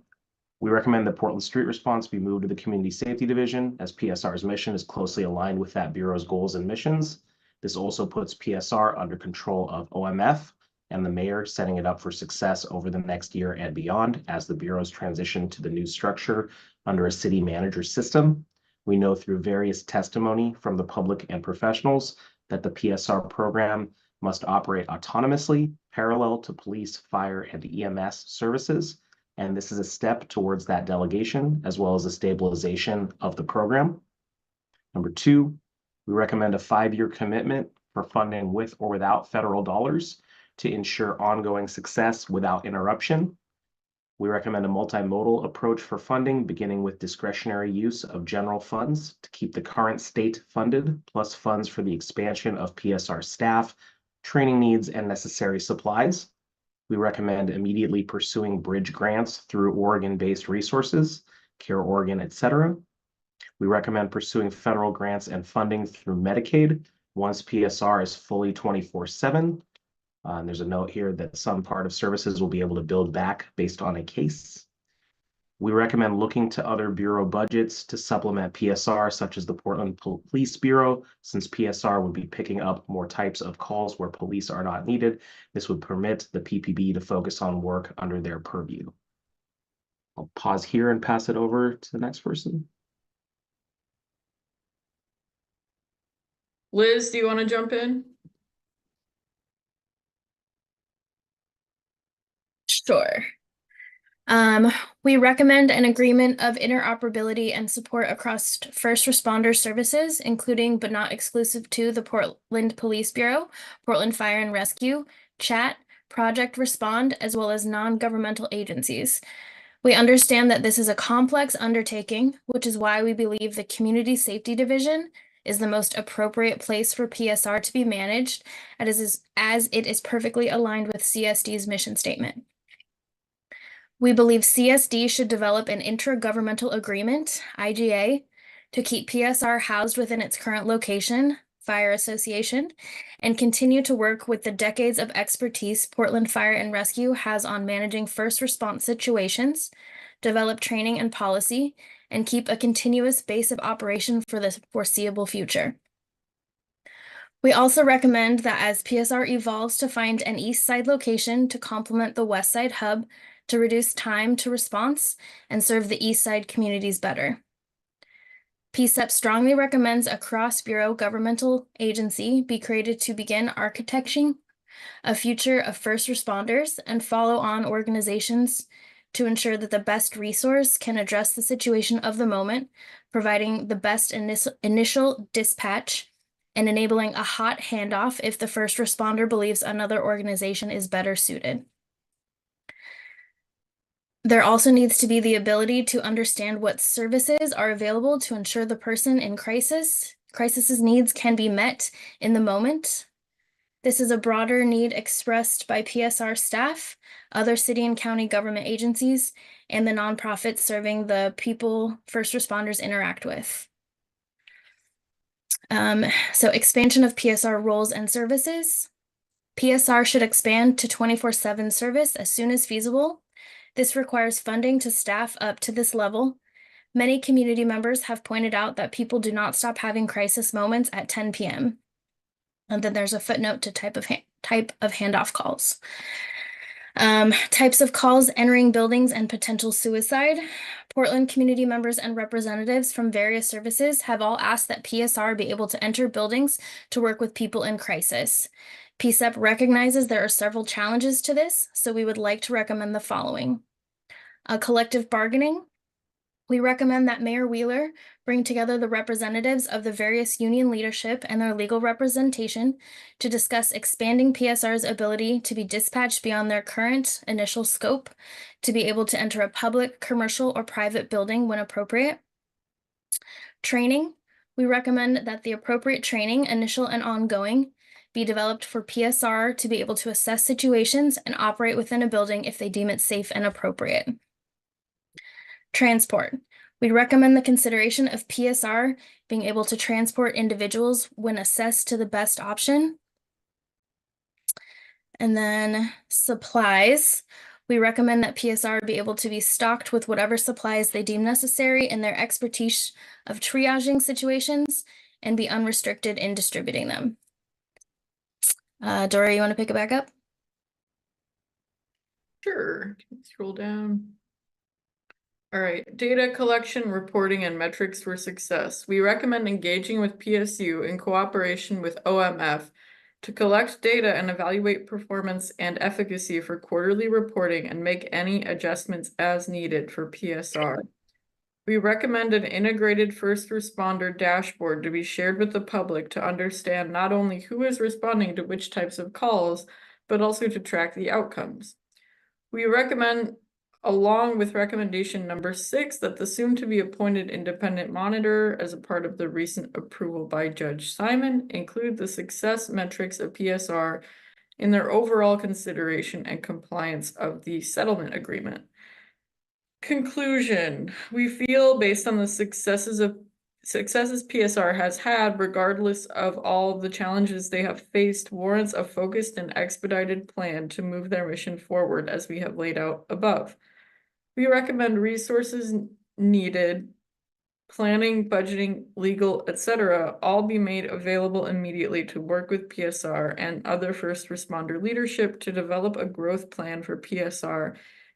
we recommend that Portland Street Response be moved to the Community Safety Division, as PSR's mission is closely aligned with that Bureau's goals and missions. This also puts PSR under control of OMF and the mayor, setting it up for success over the next year and beyond as the Bureau's transition to the new structure under a city manager system. We know through various testimony from the public and professionals that the PSR program must operate autonomously, parallel to police, fire, and EMS services. And this is a step towards that delegation, as well as a stabilization of the program. Number two, we recommend a 5-year commitment for funding with or without federal dollars to ensure ongoing success without interruption. We recommend a multimodal approach for funding, beginning with discretionary use of general funds to keep the current state funded, plus funds for the expansion of PSR staff, training needs, and necessary supplies. We recommend immediately pursuing bridge grants through Oregon-based resources, Care Oregon, etc. We recommend pursuing federal grants and funding through Medicaid once PSR is fully 24/7. And there's a note here that some part of services will be able to build back based on a case. We recommend looking to other bureau budgets to supplement PSR, such as the Portland Police Bureau, since PSR would be picking up more types of calls where police are not needed. This would permit the PPB to focus on work under their purview. I'll pause here and pass it over to the next person. Liz, do you want to jump in? Sure. We recommend an agreement of interoperability and support across first responder services, including but not exclusive to the Portland Police Bureau, Portland Fire and Rescue, CHAT, Project Respond, as well as non-governmental agencies. We understand that this is a complex undertaking, which is why we believe the Community Safety Division is the most appropriate place for PSR to be managed, as it is perfectly aligned with CSD's mission statement. We believe CSD should develop an intragovernmental agreement, IGA, to keep PSR housed within its current location, Fire Association, and continue to work with the decades of expertise Portland Fire and Rescue has on managing first response situations, develop training and policy, and keep a continuous base of operation for the foreseeable future. We also recommend that as PSR evolves to find an east side location to complement the west side hub, to reduce time to response and serve the east side communities better. PCCEP strongly recommends a cross-bureau governmental agency be created to begin architecting a future of first responders and follow-on organizations to ensure that the best resource can address the situation of the moment, providing the best initial dispatch and enabling a hot handoff if the first responder believes another organization is better suited. There also needs to be the ability to understand what services are available to ensure the person in crisis needs can be met in the moment. This is a broader need expressed by PSR staff, other city and county government agencies, and the nonprofits serving the people first responders interact with. So expansion of PSR roles and services. PSR should expand to 24/7 service as soon as feasible. This requires funding to staff up to this level. Many community members have pointed out that people do not stop having crisis moments at 10 p.m. And then there's a footnote to type of handoff calls. Types of calls entering buildings and potential suicide. Portland community members and representatives from various services have all asked that PSR be able to enter buildings to work with people in crisis. PCCEP recognizes there are several challenges to this, so we would like to recommend the following. Collective bargaining. We recommend that Mayor Wheeler bring together the representatives of the various union leadership and their legal representation to discuss expanding PSR's ability to be dispatched beyond their current initial scope, to be able to enter a public, commercial, or private building when appropriate. Training. We recommend that the appropriate training, initial and ongoing, be developed for PSR to be able to assess situations and operate within a building if they deem it safe and appropriate. Transport. We recommend the consideration of PSR being able to transport individuals when assessed to the best option. And then supplies. We recommend that PSR be able to be stocked with whatever supplies they deem necessary in their expertise of triaging situations and be unrestricted in distributing them. Dora, you want to pick it back up? Sure. Scroll down. All right, data collection, reporting, and metrics for success. We recommend engaging with PSU in cooperation with OMF to collect data and evaluate performance and efficacy for quarterly reporting and make any adjustments as needed for PSR. We recommend an integrated first responder dashboard to be shared with the public to understand not only who is responding to which types of calls, but also to track the outcomes. We recommend, along with recommendation number 6, that the soon-to-be appointed independent monitor, as a part of the recent approval by Judge Simon, include the success metrics of PSR in their overall consideration and compliance of the settlement agreement. Conclusion. We feel, based on the successes PSR has had, regardless of all the challenges they have faced, warrants a focused and expedited plan to move their mission forward as we have laid out above. We recommend resources needed, planning, budgeting, legal, etc., all be made available immediately to work with PSR and other first responder leadership to develop a growth plan for PSR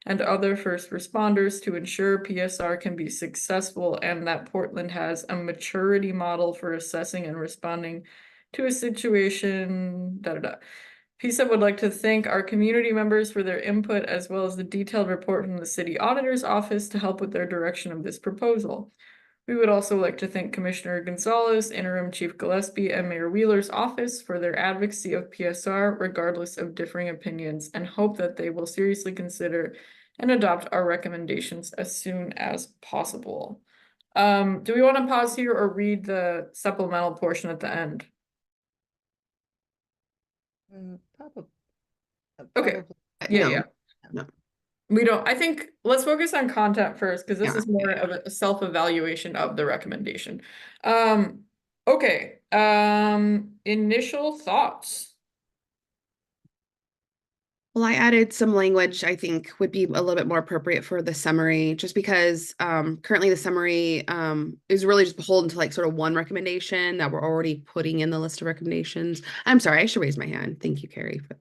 and other first responders to ensure PSR can be successful and that Portland has a maturity model for assessing and responding to a situation, PCCEP would like to thank our community members for their input, as well as the detailed report from the city auditor's office to help with their direction of this proposal. We would also like to thank Commissioner Gonzalez, Interim Chief Gillespie, and Mayor Wheeler's office for their advocacy of PSR, regardless of differing opinions, and hope that they will seriously consider and adopt our recommendations as soon as possible. Do we want to pause here or read the supplemental portion at the end? Probably. Okay. Yeah. No. We don't, I think, let's focus on content first, because this Yeah. is more of a self-evaluation of the recommendation. Okay, initial thoughts. Well, I added some language I think would be a little bit more appropriate for the summary, just because currently the summary is really just beholden to like sort of one recommendation that we're already putting in the list of recommendations. I'm sorry, I should raise my hand. Thank you, Carrie, for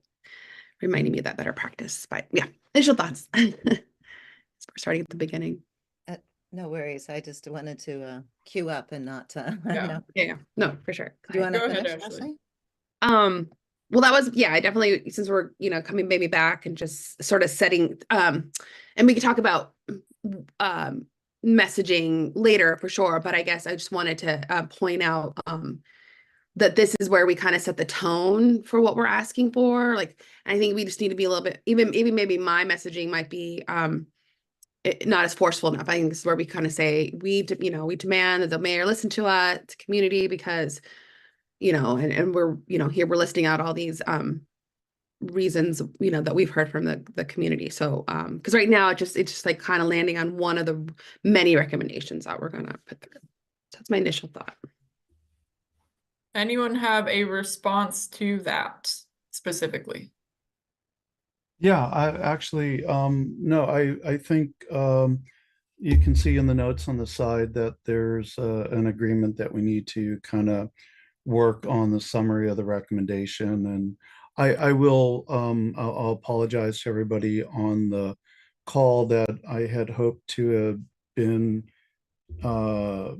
reminding me of that better practice. But yeah, initial thoughts. We're starting at the beginning. No worries. I just wanted to queue up and not Yeah. No, for sure. Do you want to Go ahead, finish, Ashley. Ashley? Well, that was, I definitely, since we're, coming maybe back and just sort of setting, and we could talk about messaging later for sure, but I guess I just wanted to point out that this is where we kind of set the tone for what we're asking for. Like, I think we just need to be a little bit, even maybe my messaging might be not as forceful enough. I think this is where we kind of say, we demand that the mayor listen to us, community, because and we're, here we're listing out all these reasons, that we've heard from the community. So, because right now it's just like kind of landing on one of the many recommendations that we're going to put through. That's my initial thought. Anyone have a response to that specifically? Yeah, I actually, no, I think you can see in the notes on the side that there's an agreement that we need to kind of work on the summary of the recommendation. And I will, I'll apologize to everybody on the call that I had hoped to have been, have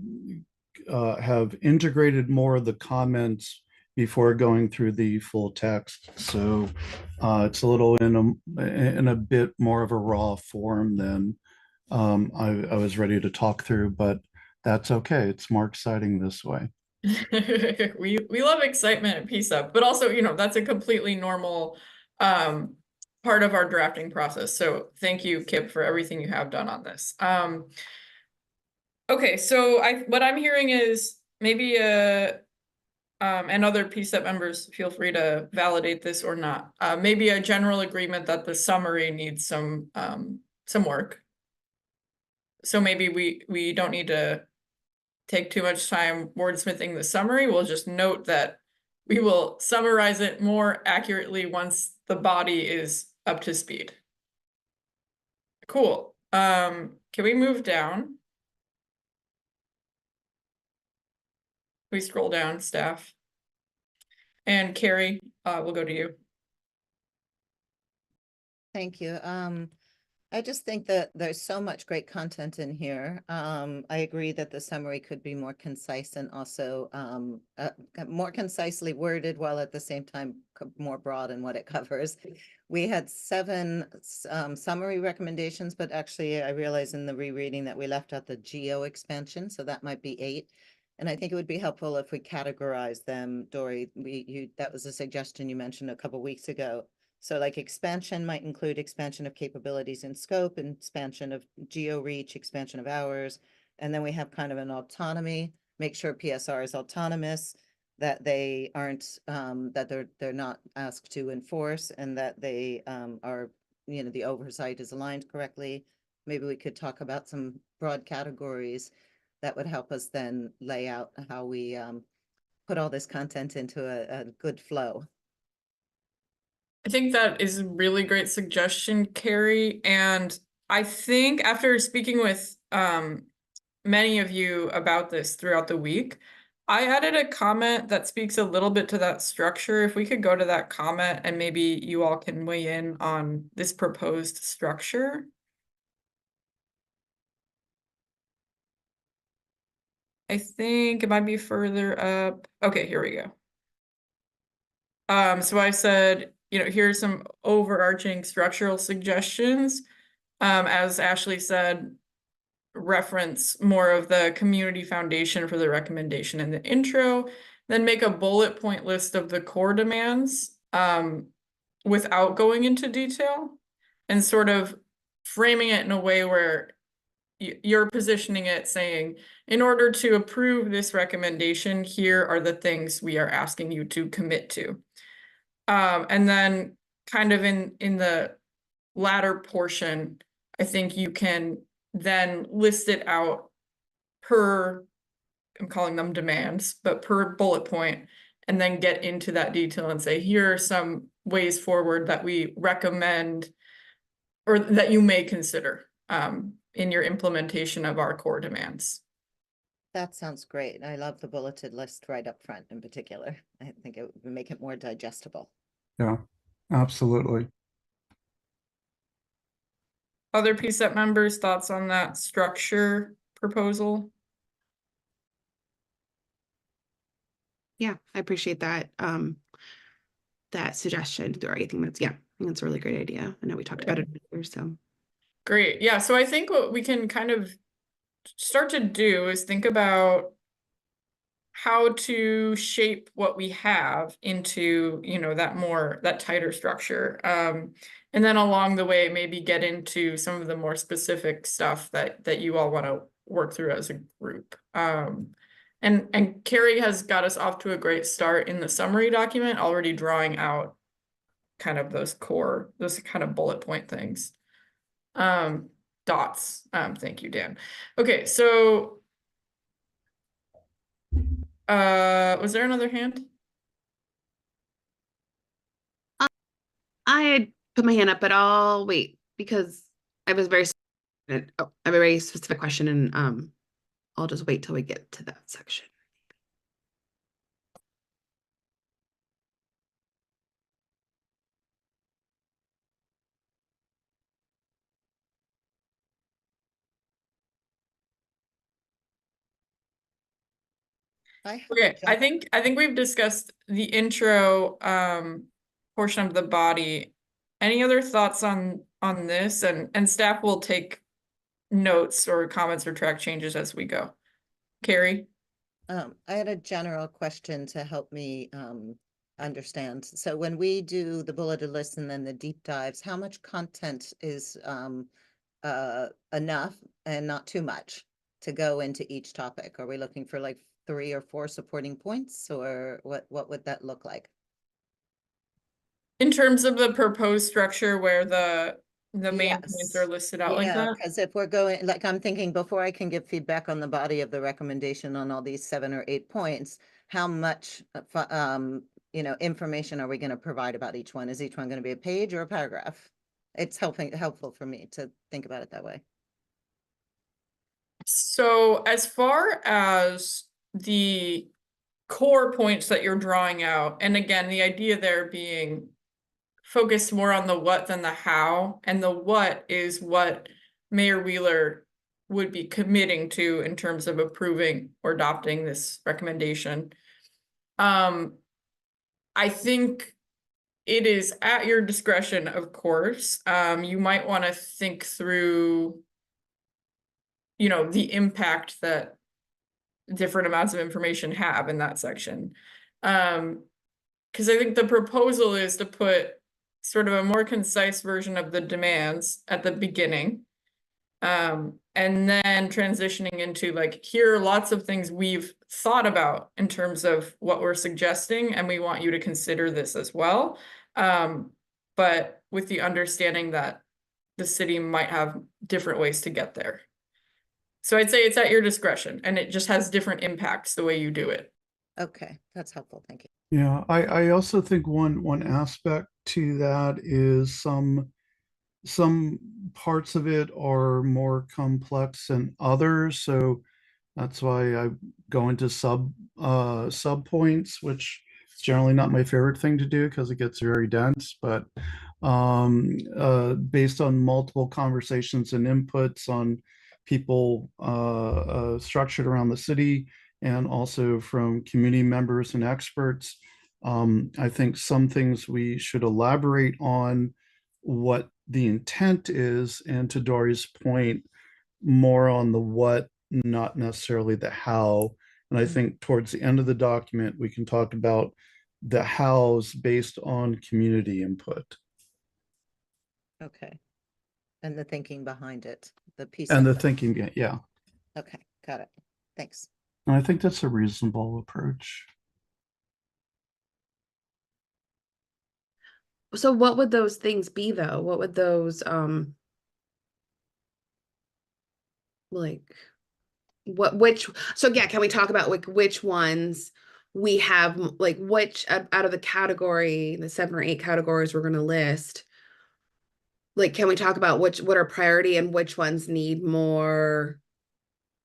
integrated more of the comments before going through the full text. So it's a little in a bit more of a raw form than I was ready to talk through, but that's okay. It's more exciting this way. We love excitement at PCCEP, but also, that's a completely normal part of our drafting process. So thank you, Kip, for everything you have done on this. Okay, so what I'm hearing is maybe and other PCCEP members, feel free to validate this or not. Maybe a general agreement that the summary needs some work. So maybe we don't need to take too much time wordsmithing the summary. We'll just note that we will summarize it more accurately once the body is up to speed. Cool. Can we move down? We scroll down, staff. And Carrie, we'll go to you. Thank you. I just think that there's so much great content in here. I agree that the summary could be more concise and also more concisely worded, while at the same time more broad in what it covers. We had 7 summary recommendations, but actually I realized in the rereading that we left out the geo expansion, so that might be 8. And I think it would be helpful if we categorize them. Dory, that was a suggestion you mentioned a couple weeks ago. So like expansion might include expansion of capabilities and scope, and expansion of geo reach, expansion of hours. And then we have kind of an autonomy, make sure PSR is autonomous, that they aren't, that they're not asked to enforce, and that they are, the oversight is aligned correctly. Maybe we could talk about some broad categories that would help us then lay out how we put all this content into a good flow. I think that is a really great suggestion, Carrie. And I think after speaking with many of you about this throughout the week, I added a comment that speaks a little bit to that structure. If we could go to that comment and maybe you all can weigh in on this proposed structure. I think it might be further up. Okay, here we go. So I said, here's some overarching structural suggestions. As Ashley said, reference more of the community foundation for the recommendation in the intro, then make a bullet point list of the core demands without going into detail, and sort of framing it in a way where you're positioning it saying, in order to approve this recommendation, here are the things we are asking you to commit to. And then kind of in the latter portion, I think you can then list it out per, I'm calling them demands, but per bullet point, and then get into that detail and say, here are some ways forward that we recommend or that you may consider in your implementation of our core demands. That sounds great. I love the bulleted list right up front in particular. I think it would make it more digestible. Yeah, absolutely. Other PCCEP members, thoughts on that structure proposal? Yeah, I appreciate that that suggestion, Dory. I think that's a really great idea. I know we talked about it earlier, so. Great. Yeah, so I think what we can kind of start to do is think about how to shape what we have into, that tighter structure. And then along the way, maybe get into some of the more specific stuff that you all want to work through as a group. And Carrie has got us off to a great start in the summary document, already drawing out kind of those kind of bullet point things. Dots. Thank you, Dan. Okay, so was there another hand? I had put my hand up, but I'll wait because I have a very specific question, and I'll just wait till we get to that section. Okay, I think we've discussed the intro portion of the body. Any other thoughts on this? And staff will take notes or comments or track changes as we go. Carrie? I had a general question to help me understand. So when we do the bulleted list and then the deep dives, how much content is enough and not too much to go into each topic? Are we looking for like 3 or 4 supporting points, or what would that look like? In terms of the proposed structure where the main points are listed out like that? Because if we're going, like, I'm thinking before I can give feedback on the body of the recommendation on all these 7 or 8 points, how much, information are we going to provide about each one? Is each one going to be a page or a paragraph? It's helpful for me to think about it that way. So as far as the core points that you're drawing out, and again, the idea there being focused more on the what than the how, and the what is what Mayor Wheeler would be committing to in terms of approving or adopting this recommendation. I think it is at your discretion, of course. You might want to think through, the impact that different amounts of information have in that section. Because I think the proposal is to put sort of a more concise version of the demands at the beginning. And then transitioning into like, here are lots of things we've thought about in terms of what we're suggesting, and we want you to consider this as well. But with the understanding that the city might have different ways to get there. So I'd say it's at your discretion, and it just has different impacts the way you do it. Okay, that's helpful. Thank you. Yeah, I also think one aspect to that is some parts of it are more complex than others. So that's why I go into sub points, which is generally not my favorite thing to do because it gets very dense. But based on multiple conversations and inputs on people structured around the city, and also from community members and experts, I think some things we should elaborate on what the intent is, and to Dory's point, more on the what, not necessarily the how. And I think towards the end of the document, we can talk about the hows based on community input. Okay. And the thinking behind it, the piece. And the thinking, yeah. Okay, got it. Thanks. And I think that's a reasonable approach. So what would those things be though? What would those so yeah, can we talk about like which ones we have, like which out of the category, the 7 or 8 categories we're going to list? Like, can we talk about what are priority and which ones need more,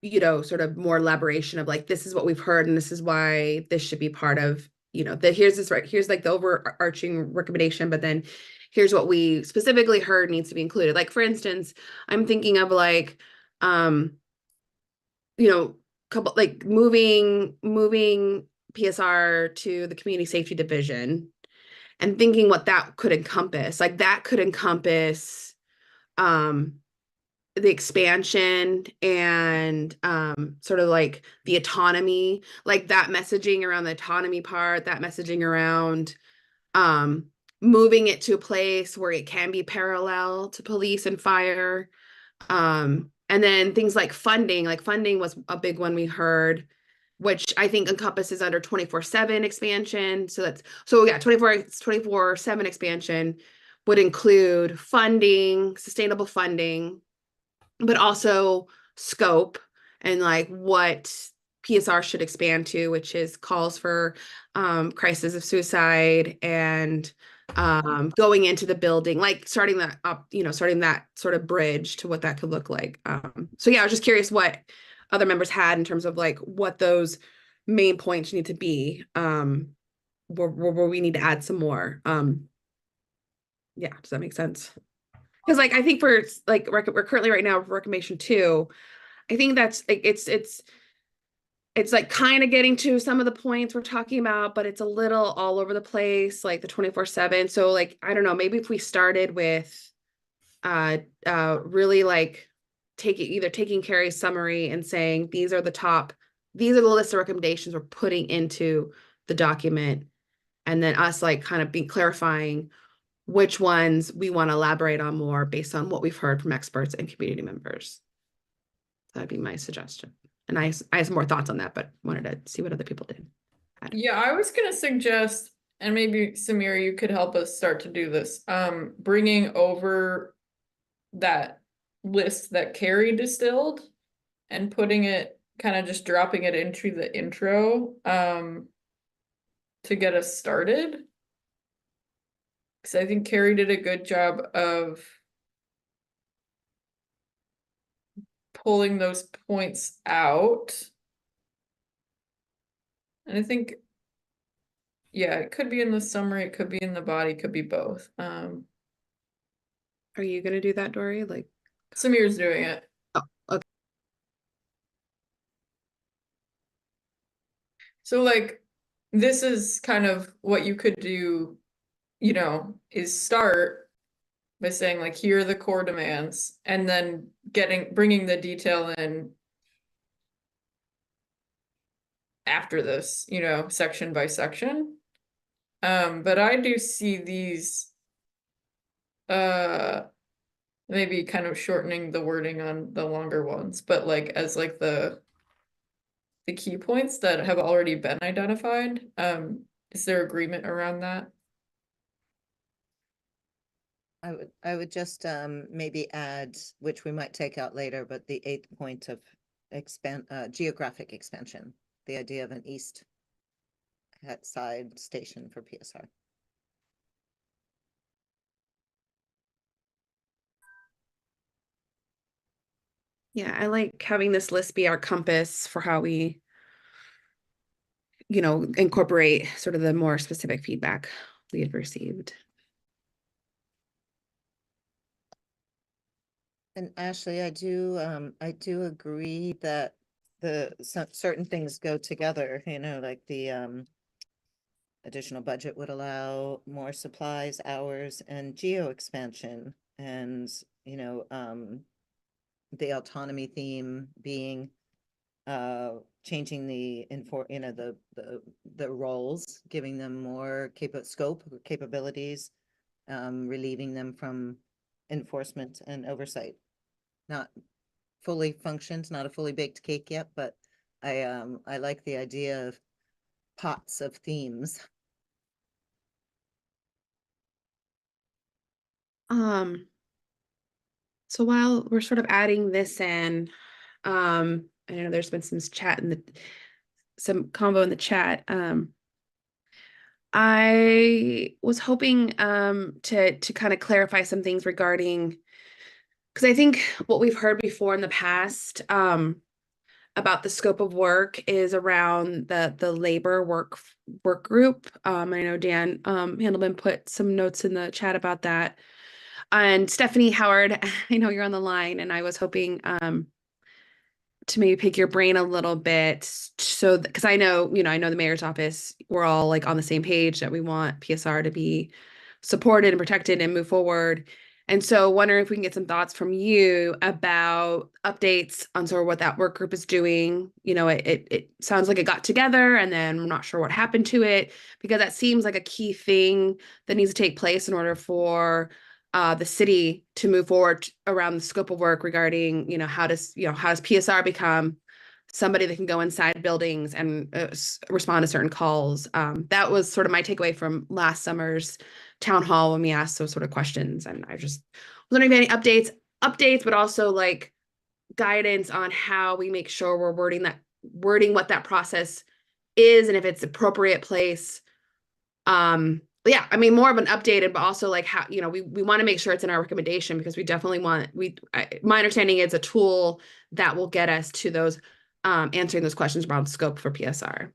sort of more elaboration of like, this is what we've heard and this is why this should be part of, here's like the overarching recommendation, but then here's what we specifically heard needs to be included. Like, for instance, I'm thinking of like, couple like moving PSR to the community safety division, and thinking what that could encompass. Like that could encompass the expansion and sort of like the autonomy, like that messaging around the autonomy part, that messaging around moving it to a place where it can be parallel to police and fire. And then things like funding was a big one we heard, which I think encompasses under 24/7 expansion. So 24/7 expansion would include funding, sustainable funding, but also scope and like what PSR should expand to, which is calls for crisis of suicide and going into the building, like starting that up, starting that sort of bridge to what that could look like. So yeah, I was just curious what other members had in terms of like what those main points need to be, where we need to add some more. Yeah, does that make sense? Because like I think for like we're currently right now recommendation 2, I think that's like it's it's like kind of getting to some of the points we're talking about, but it's a little all over the place, like the 24/7. So like, I don't know, maybe if we started with really like taking Carrie's summary and saying these are the list of recommendations we're putting into the document, and then us like kind of clarifying which ones we want to elaborate on more based on what we've heard from experts and community members. That'd be my suggestion. And I have some more thoughts on that, but wanted to see what other people did. Yeah, I was gonna suggest, and maybe Samir, you could help us start to do this, bringing over that list that Carrie distilled and putting it, kind of just dropping it into the intro, to get us started. Because I think Carrie did a good job of pulling those points out. And I think, yeah, it could be in the summary, it could be in the body, it could be both. Are you gonna do that, Dory? Like Samir's doing it. Oh, okay. So like, this is kind of what you could do, you know, is start by saying like, here are the core demands, and then bringing the detail in after this, you know, section by section. But I do see these, maybe kind of shortening the wording on the longer ones, but like as like the key points that have already been identified. Is there agreement around that? I would just maybe add, which we might take out later, but the 8th point of geographic expansion, the idea of an east side station for PSR. Yeah, I like having this list be our compass for how we, you know, incorporate sort of the more specific feedback we had received. And Ashley, I do agree that certain things go together, you know, like the additional budget would allow more supplies, hours, and geo expansion, and you know, the autonomy theme being changing the roles, giving them more capabilities, relieving them from enforcement and oversight. Not fully functions, not a fully baked cake yet, but I like the idea of pots of themes. So while we're sort of adding this in, I know there's been some chat some convo in the chat. I was hoping to kind of clarify some things regarding, because I think what we've heard before in the past about the scope of work is around the labor work group. I know Dan Handelman put some notes in the chat about that. And Stephanie Howard, I know you're on the line, and I was hoping to maybe pick your brain a little bit, so because I know the mayor's office, we're all like on the same page that we want PSR to be supported and protected and move forward. And so wondering if we can get some thoughts from you about updates on sort of what that work group is doing. You know, it sounds like it got together and then I'm not sure what happened to it, because that seems like a key thing that needs to take place in order for the city to move forward around the scope of work regarding, how does PSR become somebody that can go inside buildings and respond to certain calls. That was sort of my takeaway from last summer's town hall when we asked those sort of questions. And I just was wondering if any updates, but also like guidance on how we make sure we're wording what that process is and if it's appropriate place. Yeah, I mean, more of an updated, but also like how, we want to make sure it's in our recommendation, because we definitely my understanding is a tool that will get us to those, answering those questions around scope for PSR.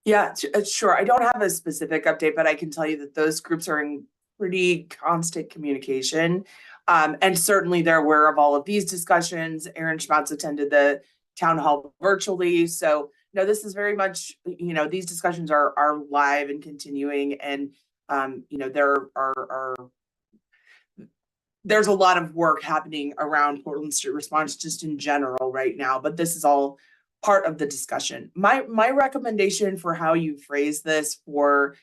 Yeah, sure. I don't have a specific update, but I can tell you that those groups are in pretty constant communication. And certainly they're aware of all of these discussions. Aaron Schmatz attended the town hall virtually. So no, this is very much, you know, these discussions are live and continuing, and you know, there's a lot of work happening around Portland Street Response just in general right now, but this is all part of the discussion. My recommendation for how you phrase this for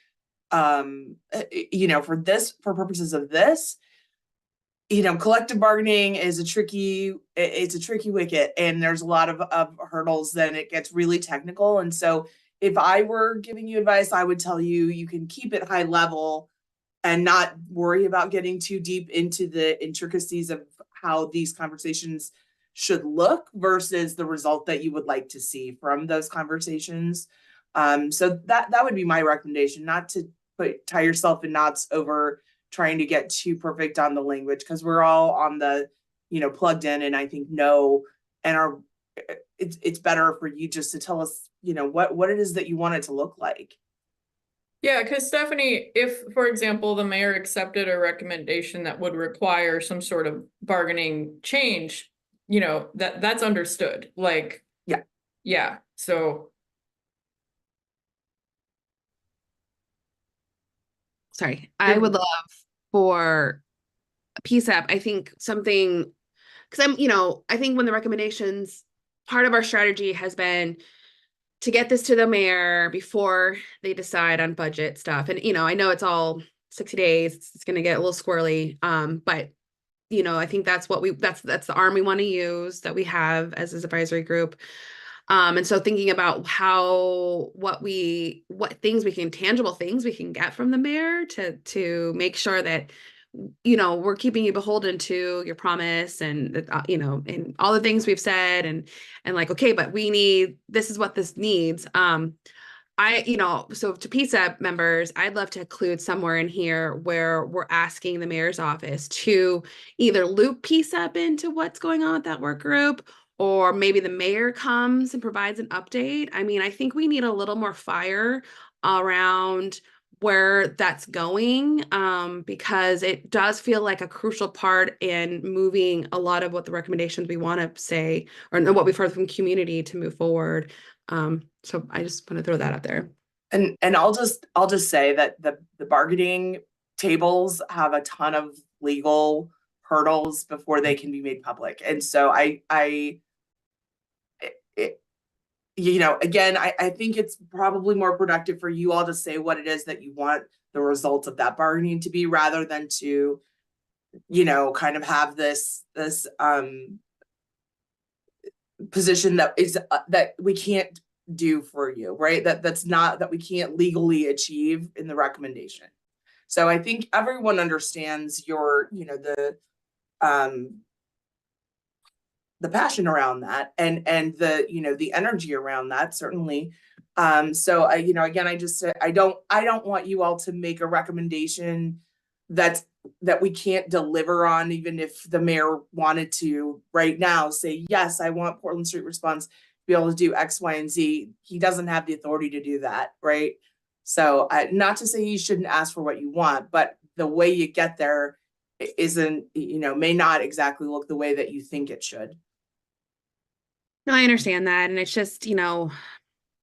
you know, for purposes of this, you know, collective bargaining is it's a tricky wicket, and there's a lot of hurdles. Then it gets really technical. And so if I were giving you advice, I would tell you, you can keep it high level and not worry about getting too deep into the intricacies of how these conversations should look versus the result that you would like to see from those conversations. So that would be my recommendation, not to tie yourself in knots over trying to get too perfect on the language, because we're all on the, you know, plugged in, and I think it's better for you just to tell us, you know, what it is that you want it to look like. Yeah, because Stephanie, if, for example, the mayor accepted a recommendation that would require some sort of bargaining change, you know, that's understood. Like, yeah. So. Sorry, I would love for PCCEP, I think something, because I think when the recommendations, part of our strategy has been to get this to the mayor before they decide on budget stuff. And, I know it's all 60 days, it's going to get a little squirrely. But, I think that's what that's the arm we want to use, that we have as this advisory group. And so thinking about tangible things we can get from the mayor to make sure that, we're keeping you beholden to your promise and, and all the things we've said and like, okay, but this is what this needs. So to PCCEP members, I'd love to include somewhere in here where we're asking the mayor's office to either loop PCCEP into what's going on with that work group, or maybe the mayor comes and provides an update. I mean, I think we need a little more fire around where that's going, because it does feel like a crucial part in moving a lot of what the recommendations we want to say, or what we've heard from community, to move forward. So I just want to throw that out there. And I'll just say that the bargaining tables have a ton of legal hurdles before they can be made public. And so again, I think it's probably more productive for you all to say what it is that you want the results of that bargaining to be, rather than to, kind of have this position that is that we can't do for you, right? That we can't legally achieve in the recommendation. So I think everyone understands your, the passion around that and the, the energy around that, certainly. So again, I don't want you all to make a recommendation that we can't deliver on, even if the mayor wanted to right now say, yes, I want Portland Street Response to be able to do X, Y, and Z. He doesn't have the authority to do that, right? So not to say you shouldn't ask for what you want, but the way you get there isn't, may not exactly look the way that you think it should. No, I understand that. And it's just,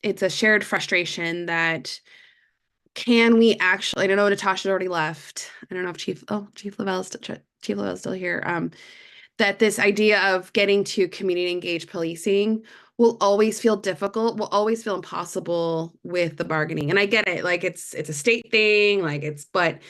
it's a shared frustration that can we actually, I don't know, Natasha's already left. I don't know if Chief Lavelle's still here. That this idea of getting to community engaged policing will always feel difficult, will always feel impossible with the bargaining. And I get it, like it's a state thing, but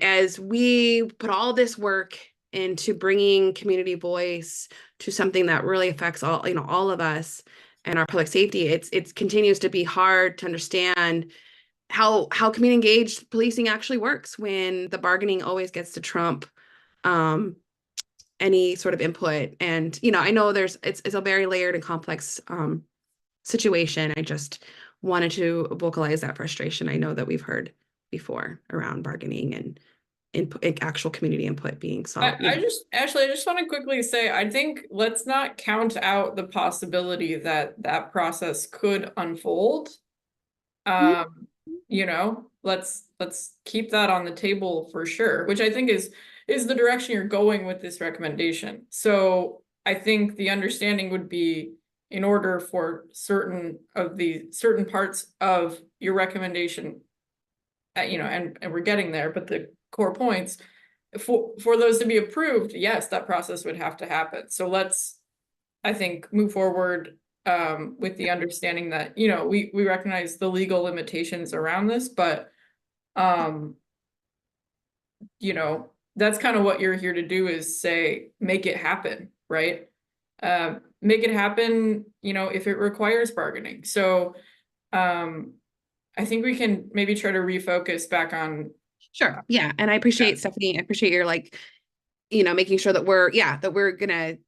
as we put all this work into bringing community voice to something that really affects all of us and our public safety, it continues to be hard to understand how community engaged policing actually works when the bargaining always gets to trump any sort of input. And I know it's a very layered and complex situation. I just wanted to vocalize that frustration I know that we've heard before around bargaining and actual community input being solved. I just want to quickly say, I think let's not count out the possibility that process could unfold. Let's keep that on the table for sure, which I think is the direction you're going with this recommendation. So I think the understanding would be, in order for certain parts of your recommendation, and we're getting there, but the core points, for those to be approved, yes, that process would have to happen. So let's, I think, move forward with the understanding that, we recognize the legal limitations around this, but that's kind of what you're here to do, is say, make it happen, right? Make it happen, if it requires bargaining. So I think we can maybe try to refocus back on. Sure. Yeah. And I appreciate, Stephanie, I appreciate your making sure that we're gonna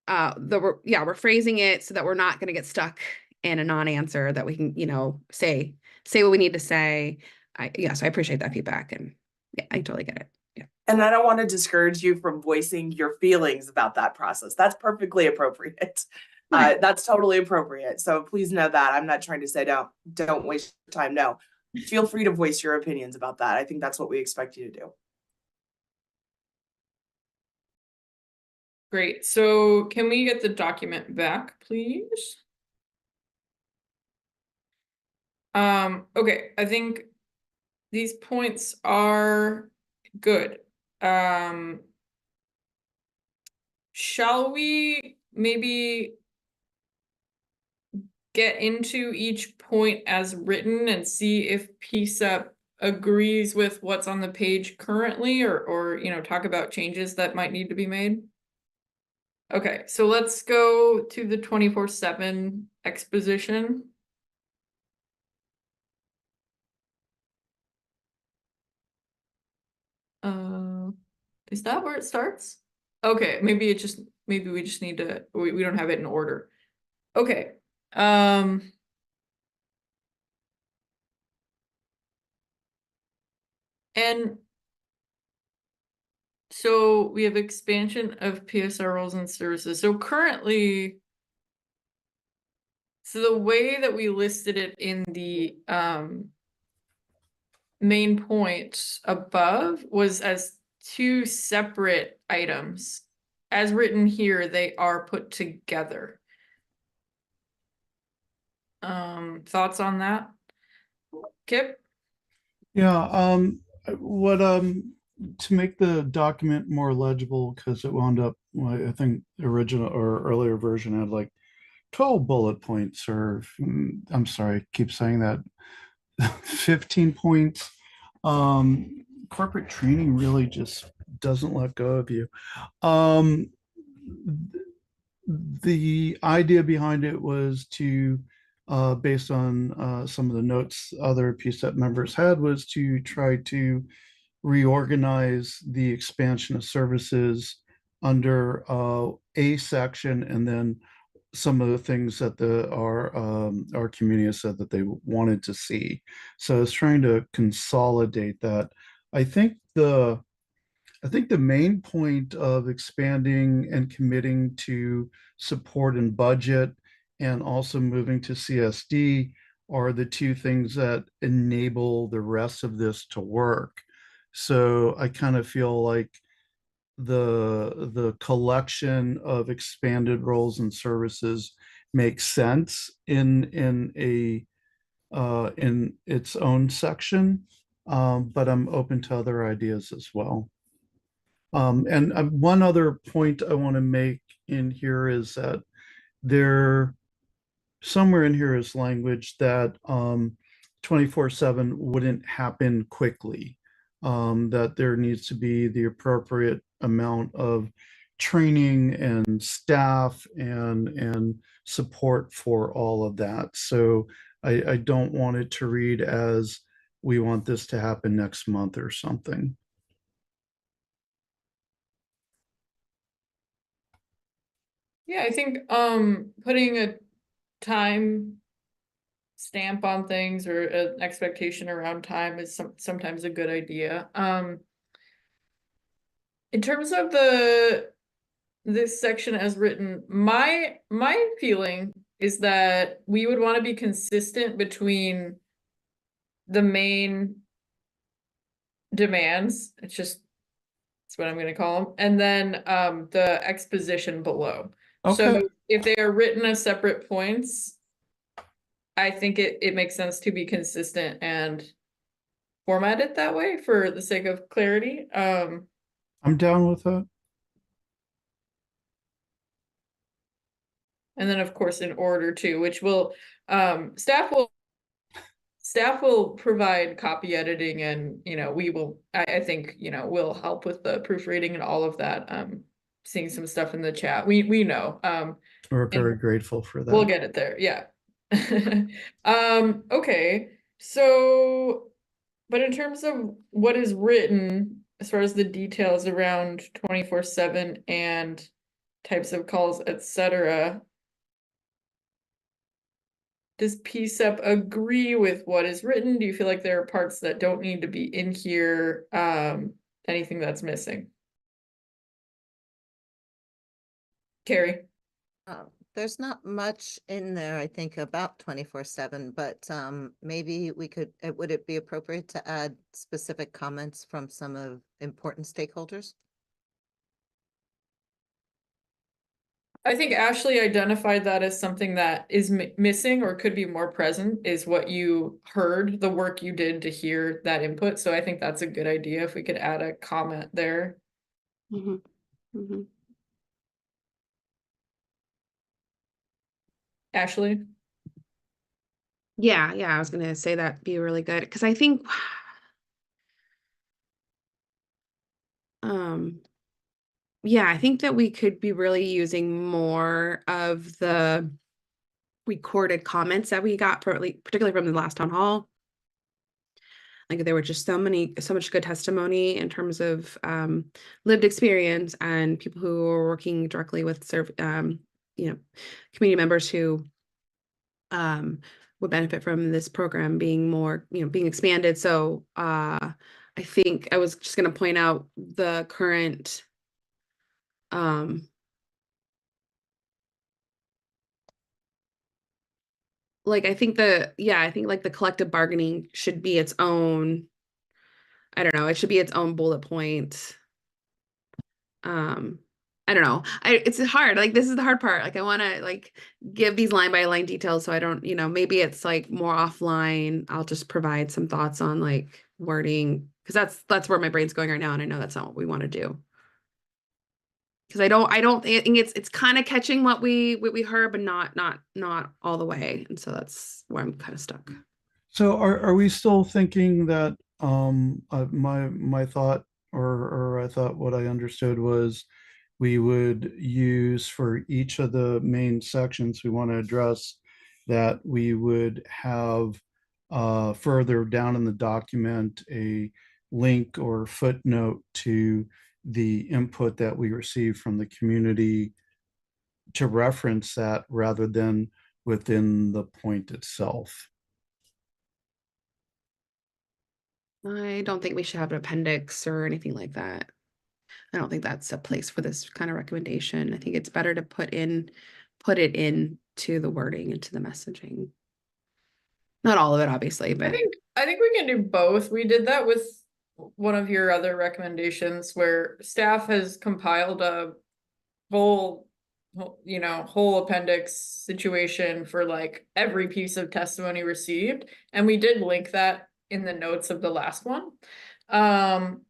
we're phrasing it so that we're not gonna get stuck in a non-answer, that we can, say what we need to say. So I appreciate that feedback, and yeah, I totally get it. Yeah. And I don't want to discourage you from voicing your feelings about that process. That's perfectly appropriate. Right. That's totally appropriate. So please know that. I'm not trying to say don't waste your time. No, feel free to voice your opinions about that. I think that's what we expect you to do. Great. So can we get the document back, please? Okay, I think these points are good. Shall we maybe get into each point as written and see if PCCEP agrees with what's on the page currently, or talk about changes that might need to be made? Okay, so let's go to the 24/7 exposition. Is that where it starts? Okay, maybe we just need to, we don't have it in order. Okay. And so we have expansion of PSR roles and services. So currently, so the way that we listed it in the main points above was as two separate items. As written here, they are put together. Thoughts on that, Kip? Yeah, what to make the document more legible, because it wound up, I think the original or earlier version had like 12 bullet points, or I'm sorry, I keep saying that, 15 points. Corporate training really just doesn't let go of you. The idea behind it was to, based on some of the notes other PCCEP members had, was to try to reorganize the expansion of services under a section, and then some of the things that our community has said that they wanted to see. So it's trying to consolidate that. I think the main point of expanding and committing to support and budget, and also moving to CSD, are the two things that enable the rest of this to work. So I kind of feel like the collection of expanded roles and services makes sense in its own section, but I'm open to other ideas as well. And one other point I want to make in here is that somewhere in here is language that 24/7 wouldn't happen quickly, that there needs to be the appropriate amount of training and staff and support for all of that. So I don't want it to read as we want this to happen next month or something. Yeah, I think putting a time stamp on things, or an expectation around time, is sometimes a good idea. In terms of this section as written, my feeling is that we would want to be consistent between the main demands, that's what I'm going to call them, and then the exposition below. Okay. So if they are written as separate points, I think it makes sense to be consistent and format it that way for the sake of clarity. I'm down with that. And then of course in order too, which will, staff will provide copy editing and, we will, I think, we'll help with the proofreading and all of that. Seeing some stuff in the chat, we know, We're very and grateful for that. we'll get it there, yeah. Okay, so, but in terms of what is written, as far as the details around 24/7 and types of calls, etc., does PCCEP agree with what is written? Do you feel like there are parts that don't need to be in here? Anything that's missing? Carrie? There's not much in there, I think, about 24/7, but maybe we could, would it be appropriate to add specific comments from some of important stakeholders? I think Ashley identified that as something that is missing or could be more present, is what you heard, the work you did to hear that input. So I think that's a good idea if we could add a comment there. Ashley? Yeah, I was gonna say that'd be really good because I think yeah, I think that we could be really using more of the recorded comments that we got, particularly from the last town hall. Like there were just so much good testimony in terms of lived experience and people who were working directly with community members who would benefit from this program being more, being expanded. So I think I was just going to point out the current I think like the collective bargaining should be its own, I don't know, it should be its own bullet point. I don't know. It's hard. Like this is the hard part. Like I want to give these line by line details so I don't, maybe it's more offline. I'll just provide some thoughts on wording because that's where my brain's going right now, and I know that's not what we want to do. Because I think it's kind of catching what we heard, but not all the way, and so that's where I'm kind of stuck. So are we still thinking that my thought or I thought what I understood was we would use for each of the main sections we want to address, that we would have further down in the document a link or footnote to the input that we received from the community to reference that rather than within the point itself. I don't think we should have an appendix or anything like that. I don't think that's a place for this kind of recommendation. I think it's better to put it into the wording, into the messaging. Not all of it, obviously, but I think we can do both. We did that with one of your other recommendations where staff has compiled a whole appendix situation for every piece of testimony received. And we did link that in the notes of the last one. But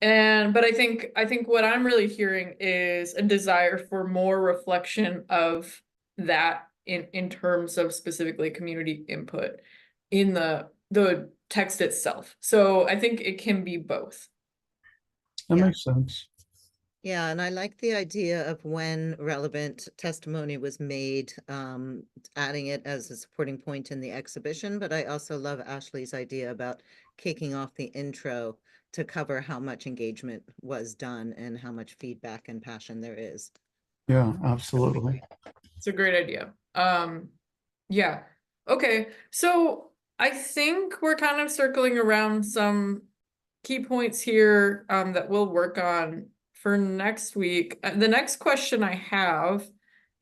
I think what I'm really hearing is a desire for more reflection of that in terms of specifically community input in the text itself. So I think it can be both. That makes sense. Yeah, and I like the idea of when relevant testimony was made, adding it as a supporting point in the exhibition, but I also love Ashley's idea about kicking off the intro to cover how much engagement was done and how much feedback and passion there is. Yeah, absolutely. It's a great idea. Yeah. Okay. So I think we're kind of circling around some key points here that we'll work on for next week. The next question I have,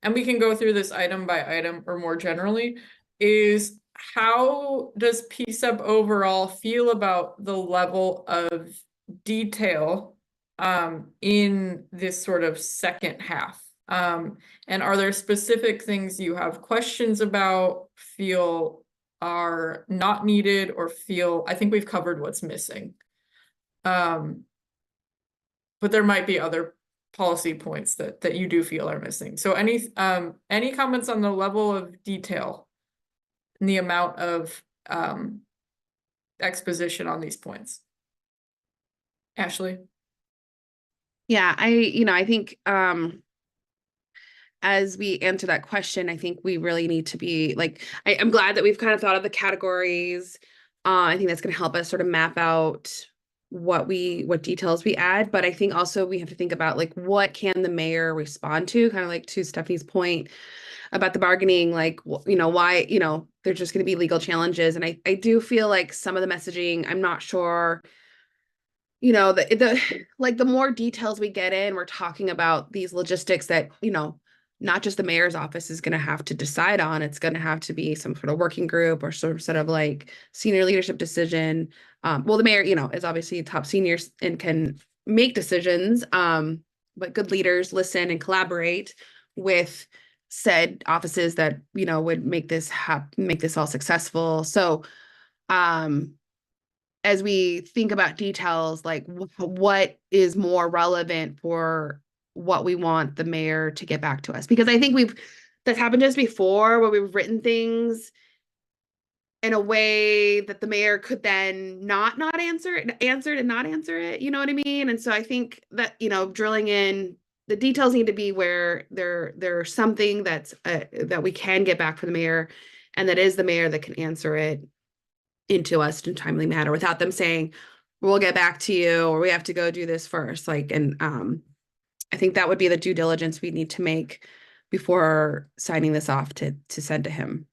and we can go through this item by item or more generally, is how does PCCEP overall feel about the level of detail in this sort of second half And are there specific things you have questions about, feel are not needed, or feel, I think we've covered what's missing. But there might be other policy points that you do feel are missing. So any comments on the level of detail and the amount of exposition on these points? Ashley? Yeah, I think as we answer that question, I think we really need to be like, I'm glad that we've kind of thought of the categories. I think that's going to help us sort of map out what details we add. But I think also we have to think about like, what can the mayor respond to? Kind of like to Stephanie's point about the bargaining, like, why, there's just going to be legal challenges. And I do feel like some of the messaging, I'm not sure, the more details we get in, we're talking about these logistics that, not just the mayor's office is going to have to decide on. It's going to have to be some sort of working group or sort of like senior leadership decision. Well, the mayor, is obviously top seniors and can make decisions. But good leaders listen and collaborate with said offices that, would make this all successful. So, as we think about details, like what is more relevant for what we want the mayor to get back to us, because I think that's happened to us before where we've written things in a way that the mayor could then not answer it, and not answer it. You know what I mean? And so I think that, drilling in the details need to be where there's something that's that we can get back for the mayor, and that is the mayor that can answer it into us in a timely manner without them saying, we'll get back to you, or we have to go do this first. I think that would be the due diligence we need to make before signing this off to send to him.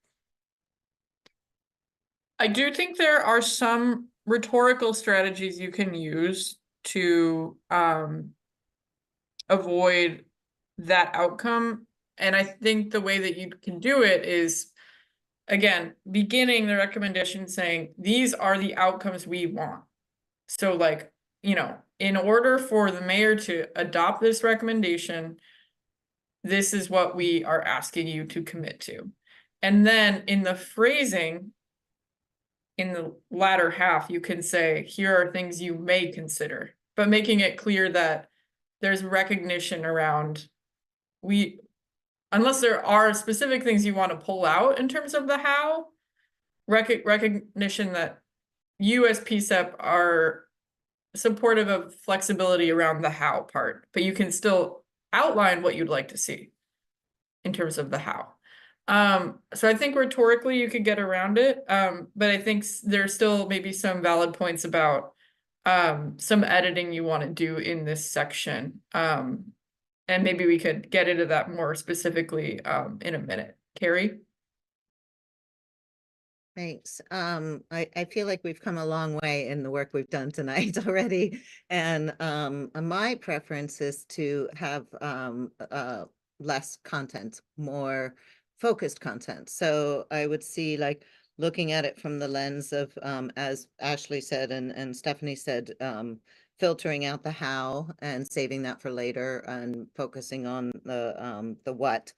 I do think there are some rhetorical strategies you can use to avoid that outcome. And I think the way that you can do it is, again, beginning the recommendation saying, these are the outcomes we want. So in order for the mayor to adopt this recommendation, this is what we are asking you to commit to. And then in the phrasing, in the latter half, you can say, here are things you may consider, but making it clear that there's recognition around unless there are specific things you want to pull out in terms of the how, recognition that you as PCCEP are supportive of flexibility around the how part, but you can still outline what you'd like to see in terms of the how. So I think rhetorically you could get around it, but I think there's still maybe some valid points about some editing you want to do in this section. And maybe we could get into that more specifically in a minute. Carrie? Thanks. I feel like we've come a long way in the work we've done tonight already. And my preference is to have less content, more focused content. So I would see like looking at it from the lens of, as Ashley said and Stephanie said, filtering out the how and saving that for later and focusing on the what.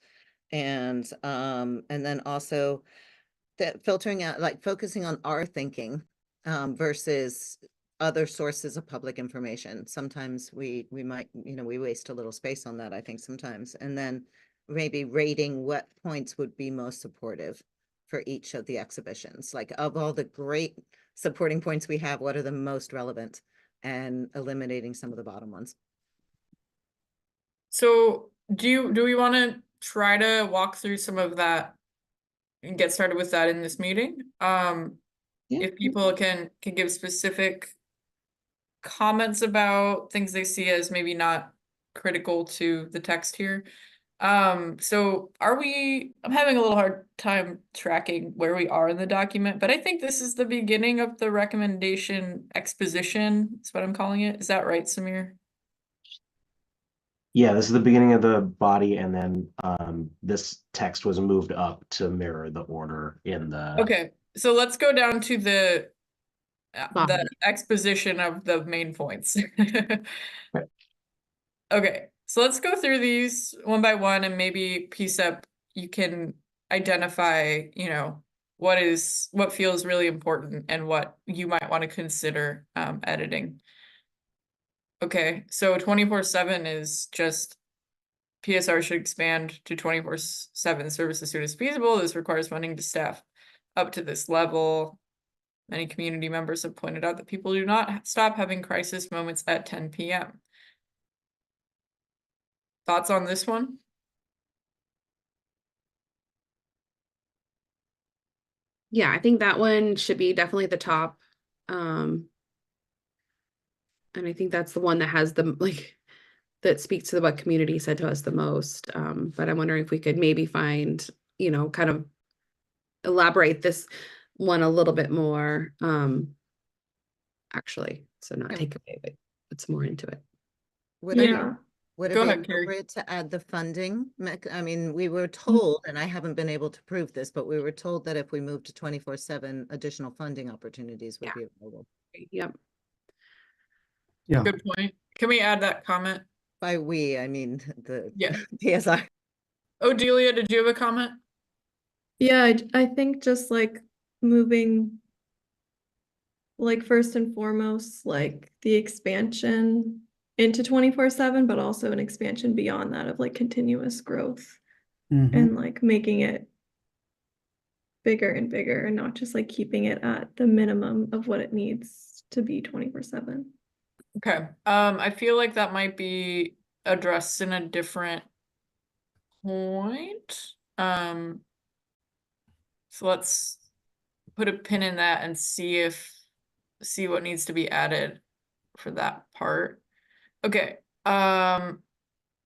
And then also that filtering out, like focusing on our thinking versus other sources of public information. Sometimes we might, we waste a little space on that, I think sometimes. And then maybe rating what points would be most supportive for each of the exhibitions. Like of all the great supporting points we have, what are the most relevant, and eliminating some of the bottom ones. So do we want to try to walk through some of that and get started with that in this meeting? If people can give specific comments about things they see as maybe not critical to the text here. So I'm having a little hard time tracking where we are in the document, but I think this is the beginning of the recommendation exposition. That's what I'm calling it. Is that right, Samir? Yeah, this is the beginning of the body, and then this text was moved up to mirror the order in the. Okay, so let's go down to the exposition of the main points. Right. Okay, So let's go through these one by one, and maybe PCCEP, you can identify, you know, what feels really important and what you might want to consider editing. Okay, so 24/7 is just PSR should expand to 24/7 service as soon as feasible. This requires funding to staff up to this level. Many community members have pointed out that people do not stop having crisis moments at 10 p.m. Thoughts on this one? Yeah, I think that one should be definitely at the top. And I think that's the one that has the that speaks to what community said to us the most. But I'm wondering if we could maybe find, you know, kind of elaborate this one a little bit more. Actually, so not take away, but it's more into it. Would it, Yeah. would it Go be ahead, Carrie. appropriate to add the funding? I mean, we were told, and I haven't been able to prove this, but we were told that if we moved to 24/7, additional funding opportunities would be available. Yep. Yeah. Good point. Can we add that comment? By we, I mean the Yeah. PSR. Odelia, did you have a comment? Yeah, I think just like moving, like first and foremost, like the expansion into 24/7, but also an expansion beyond that of like continuous growth and like making it bigger and bigger and not just like keeping it at the minimum of what it needs to be 24/7. Okay. I feel like that might be addressed in a different point. So let's put a pin in that and see what needs to be added for that part. Okay.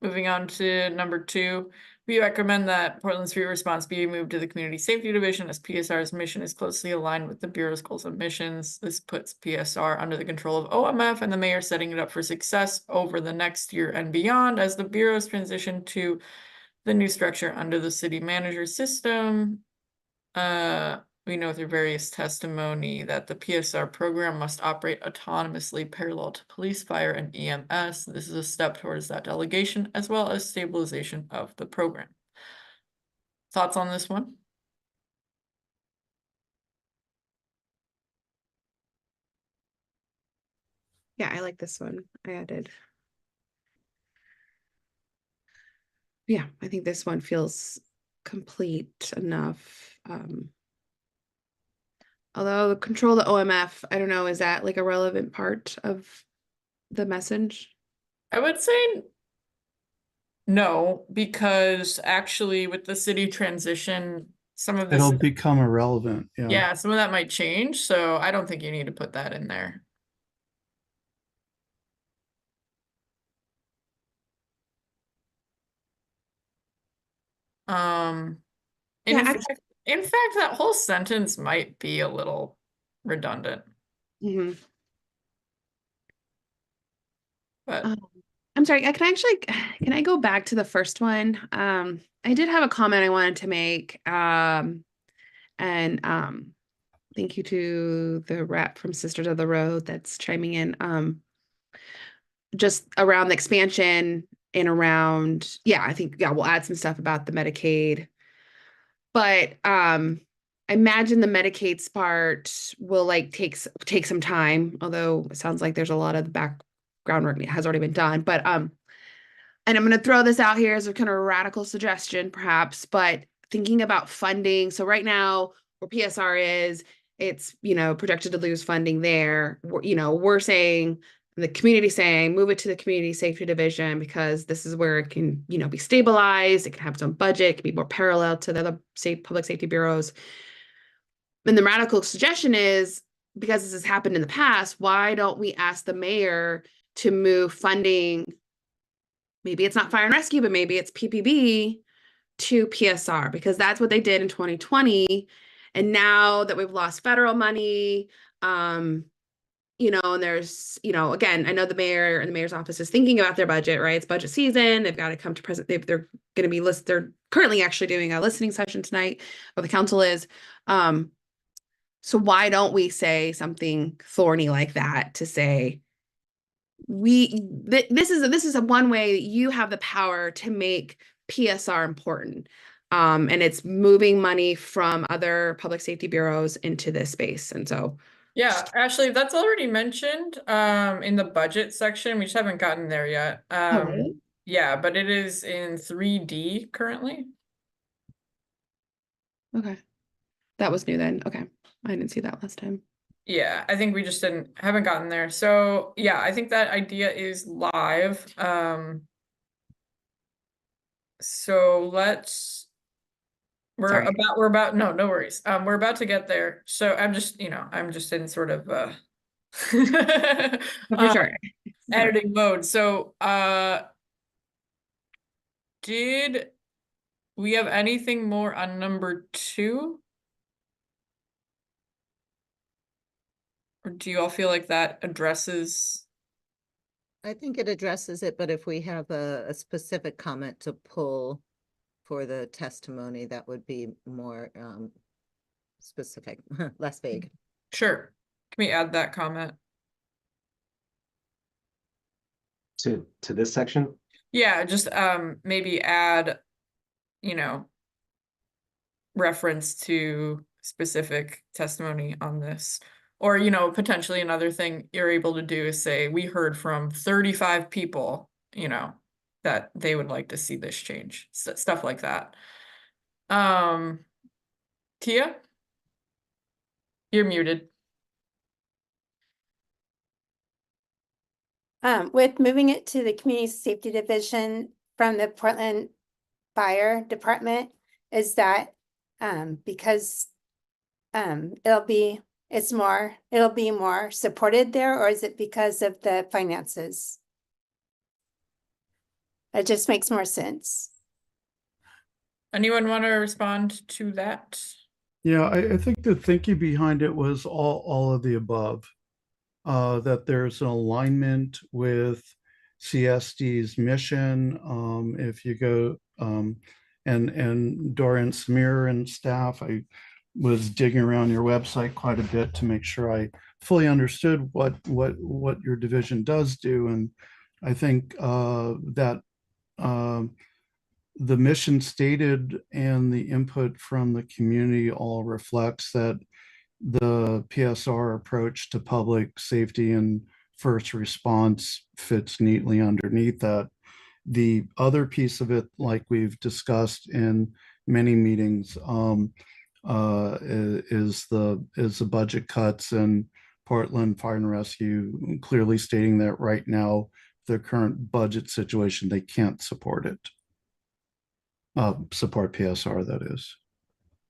Moving on to number 2. We recommend that Portland Street Response be moved to the Community Safety Division as PSR's mission is closely aligned with the Bureau's goals and missions. This puts PSR under the control of OMF and the mayor, setting it up for success over the next year and beyond as the Bureau's transition to the new structure under the city manager system. We know through various testimony that the PSR program must operate autonomously parallel to police, fire, and EMS. This is a step towards that delegation as well as stabilization of the program. Thoughts on this one? Yeah, I like this one. I added. Yeah, I think this one feels complete enough. Although control the OMF, I don't know, is that like a relevant part of the message? I would say no, because actually with the city transition, some of this It'll become irrelevant. Yeah. yeah, some of that might change. So I don't think you need to put that in there. In fact, that whole sentence might be a little redundant. But I'm sorry, can I go back to the first one? I did have a comment I wanted to make. And thank you to the rep from Sisters of the Road that's chiming in. Just around the expansion and around, I think, we'll add some stuff about the Medicaid. But I imagine the Medicaid's part will like take some time, although it sounds like there's a lot of the background work has already been done. But and I'm going to throw this out here as a kind of radical suggestion, perhaps, but thinking about funding. So right now, where PSR is, it's, projected to lose funding there. We're saying, the community saying, move it to the Community Safety Division because this is where it can, be stabilized. It can have its own budget. It can be more parallel to the other public safety bureaus. And the radical suggestion is, because this has happened in the past, why don't we ask the mayor to move funding? Maybe it's not fire and rescue, but maybe it's PPB to PSR, because that's what they did in 2020. And now that we've lost federal money, and there's, again, I know the mayor and the mayor's office is thinking about their budget, right? It's budget season. They've got to come to present. They're going to be they're currently actually doing a listening session tonight, or the council is. So why don't we say something thorny like that to say, this is a one way you have the power to make PSR important. And it's moving money from other public safety bureaus into this space. And so Yeah, Ashley, that's already mentioned in the budget section. We just haven't gotten there yet. really? Yeah, but it is in 3D currently. Okay. That was new then. Okay. I didn't see that last time. Yeah, I think we just haven't gotten there. So yeah, I think that idea is live. So Sorry. no worries. We're about to get there. So I'm just in sort of For sure. editing mode. So did we have anything more on number 2? Or do you all feel like that addresses? I think it addresses it, but if we have a specific comment to pull for the testimony, that would be more specific, less vague. Sure. Can we add that comment? To this section? Yeah, just maybe add, reference to specific testimony on this. Or, potentially another thing you're able to do is say, we heard from 35 people, that they would like to see this change. Stuff like that. Tia? You're muted. With moving it to the Community Safety Division from the Portland Fire Department, is that because it'll be more supported there, or is it because of the finances? It just makes more sense. Anyone want to respond to that? Yeah, I think the thinking behind it was all of the above. That there's an alignment with CSD's mission. If you go and Dorian Samir and staff, I was digging around your website quite a bit to make sure I fully understood what your division does do, and I think that the mission stated and the input from the community all reflects that the PSR approach to public safety and first response fits neatly underneath that. The other piece of it, like we've discussed in many meetings, is the budget cuts and Portland Fire and Rescue clearly stating that right now, the current budget situation, they can't support it. Support PSR, that is.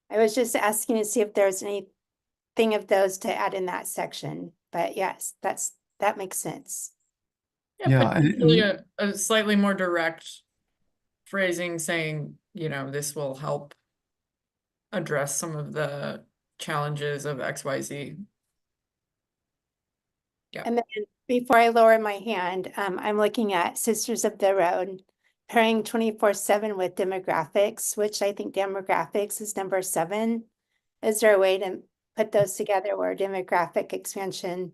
I was just asking to see if there's anything of those to add in that section, but yes, that makes sense. Yeah, potentially a slightly more direct phrasing saying, this will help address some of the challenges of XYZ. Yeah. And then before I lower my hand, I'm looking at Sisters of the Road, pairing 24/7 with demographics, which I think demographics is number 7. Is there a way to put those together where demographic expansion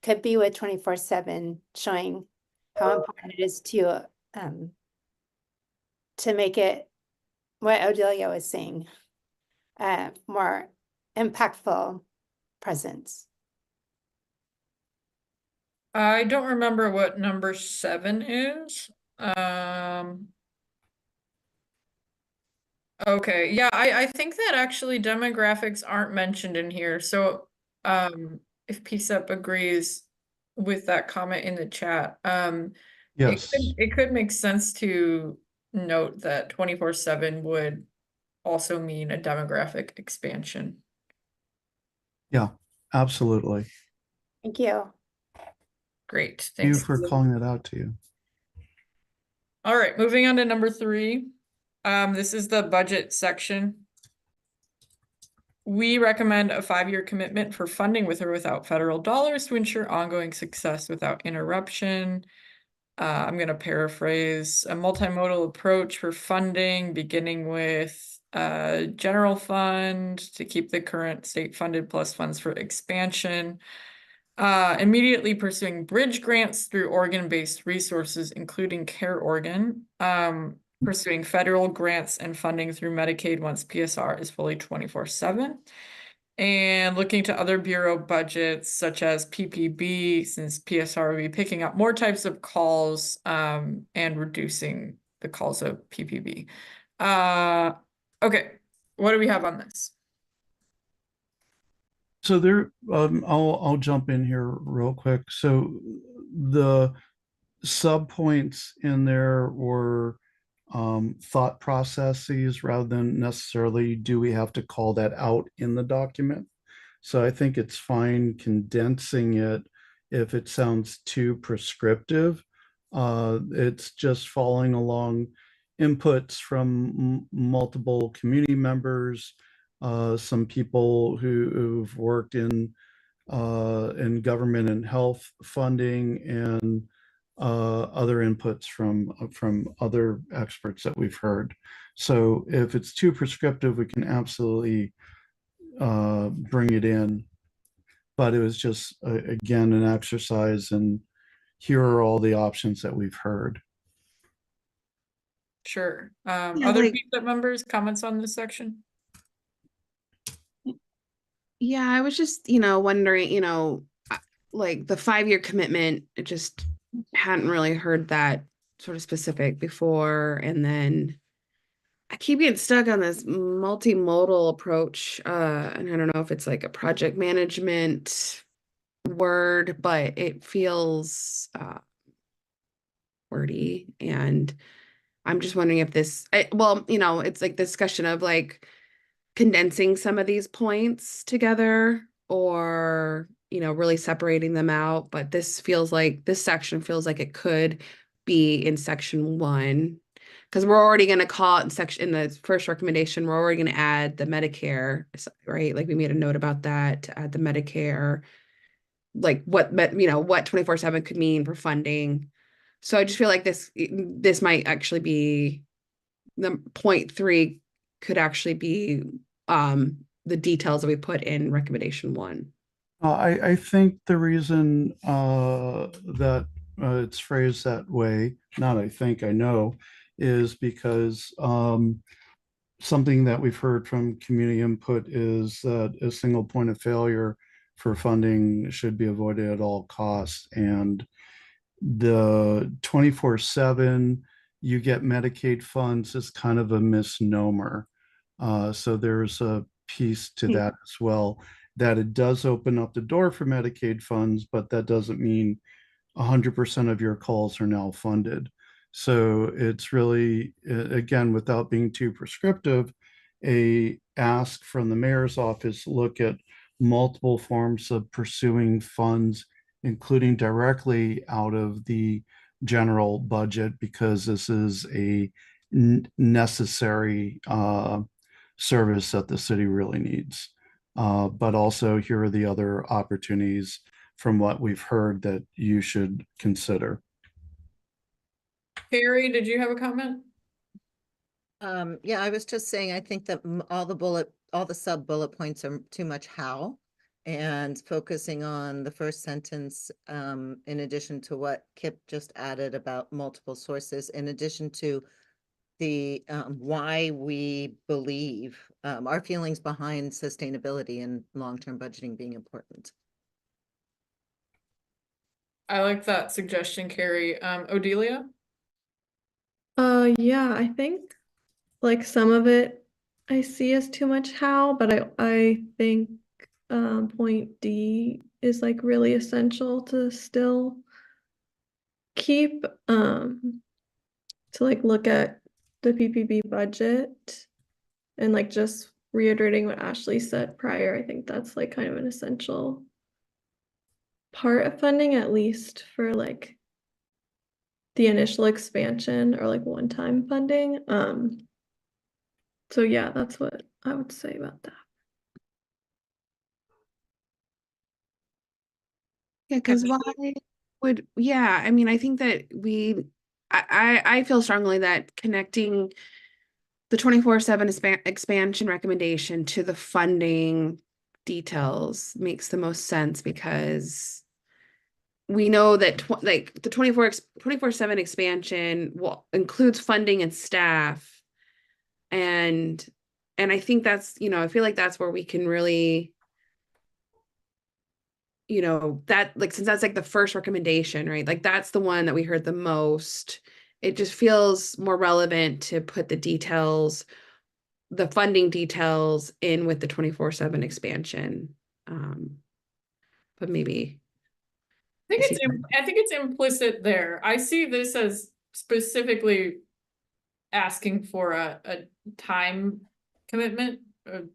could be with 24/7, showing how important it is to make it, what Odelia was saying, more impactful presence? I don't remember what number 7 is. Okay, yeah, I think that actually demographics aren't mentioned in here. So if PCCEP agrees with that comment in the chat, Yes. it could make sense to note that 24/7 would also mean a demographic expansion. Yeah, absolutely. Thank you. Great, Thank you thanks. for calling that out to you. All right, moving on to number 3. This is the budget section. We recommend a 5-year commitment for funding with or without federal dollars to ensure ongoing success without interruption. I'm going to paraphrase: a multimodal approach for funding, beginning with general fund to keep the current state funded plus funds for expansion. Immediately pursuing bridge grants through Oregon-based resources, including Care Oregon. Pursuing federal grants and funding through Medicaid once PSR is fully 24/7. And looking to other bureau budgets such as PPB, since PSR will be picking up more types of calls and reducing the calls of PPB. Okay, what do we have on this? So I'll jump in here real quick. So the sub points in there were thought processes rather than necessarily do we have to call that out in the document. So I think it's fine condensing it if it sounds too prescriptive. It's just following along inputs from multiple community members, some people who've worked in government and health funding, and other inputs from other experts that we've heard. So if it's too prescriptive, we can absolutely bring it in. But it was just again an exercise, and here are all the options that we've heard. Sure. Yeah, Other like- PCCEP members, comments on this section? Yeah, I was just, wondering, like the 5-year commitment, it just hadn't really heard that sort of specific before. And then I keep getting stuck on this multimodal approach. And I don't know if it's like a project management word, but it feels wordy. And I'm just wondering if this, it's like discussion of like condensing some of these points together, or really separating them out. But this section feels like it could be in section 1, because we're already going to call it in the first recommendation, we're already going to add the Medicare, right? Like we made a note about that, to add the Medicare, like what 24/7 could mean for funding. So I just feel like this might actually be the point 3 could actually be the details that we put in recommendation 1. I think the reason that it's phrased that way, not I think, I know, is because something that we've heard from community input is that a single point of failure for funding should be avoided at all costs. And the 24/7, you get Medicaid funds is kind of a misnomer. So there's a piece to that as well, that it does open up the door for Medicaid funds, but that doesn't mean 100% of your calls are now funded. So it's really, again, without being too prescriptive, a ask from the mayor's office, look at multiple forms of pursuing funds, including directly out of the general budget, because this is a necessary service that the city really needs. But also here are the other opportunities from what we've heard that you should consider. Carrie, did you have a comment? Yeah, I was just saying, I think that all the sub bullet points are too much how, and focusing on the first sentence, in addition to what Kip just added about multiple sources, in addition to the why we believe our feelings behind sustainability and long-term budgeting being important. I like that suggestion, Carrie. Odelia? Yeah, I think like some of it I see as too much how, but I think point D is like really essential to still keep to like look at the PPB budget, and like just reiterating what Ashley said prior. I think that's like kind of an essential part of funding, at least for like the initial expansion or like one-time funding. So yeah, that's what I would say about that. Yeah, because why I mean, I think that I feel strongly that connecting the 24/7 expansion recommendation to the funding details makes the most sense, because we know that like the 24/7 expansion includes funding and staff. And I think that's, I feel like that's where we can really, that, like, since that's like the first recommendation, right? Like that's the one that we heard the most. It just feels more relevant to put the details, the funding details in with the 24/7 expansion. But maybe. I think it's implicit there. I see this as specifically asking for a time commitment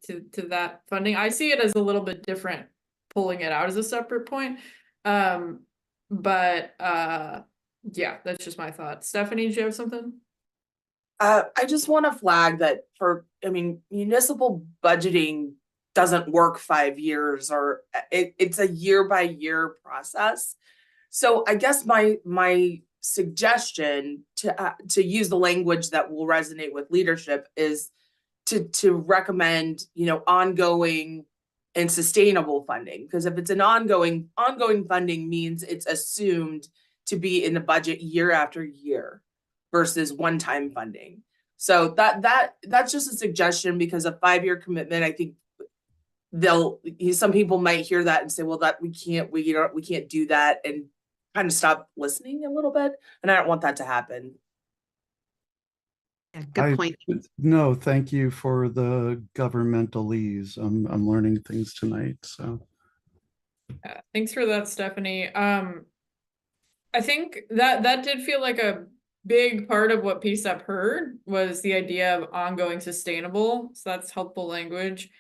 to that funding. I see it as a little bit different, pulling it out as a separate point. But yeah, that's just my thought. Stephanie, do you have something? I just want to flag that municipal budgeting doesn't work 5 years, or it's a year by year process. So I guess my suggestion to use the language that will resonate with leadership is to recommend, ongoing and sustainable funding. Because if it's an ongoing funding means it's assumed to be in the budget year after year versus one-time funding. So that's just a suggestion, because a 5-year commitment, I think some people might hear that and say, well, that we can't do that, and kind of stop listening a little bit. And I don't want that to happen. Yeah, good point. No, thank you for the governmentalese. I'm learning things tonight. So thanks for that, Stephanie. I think that did feel like a big part of what PCCEP heard, was the idea of ongoing sustainable. So that's helpful language.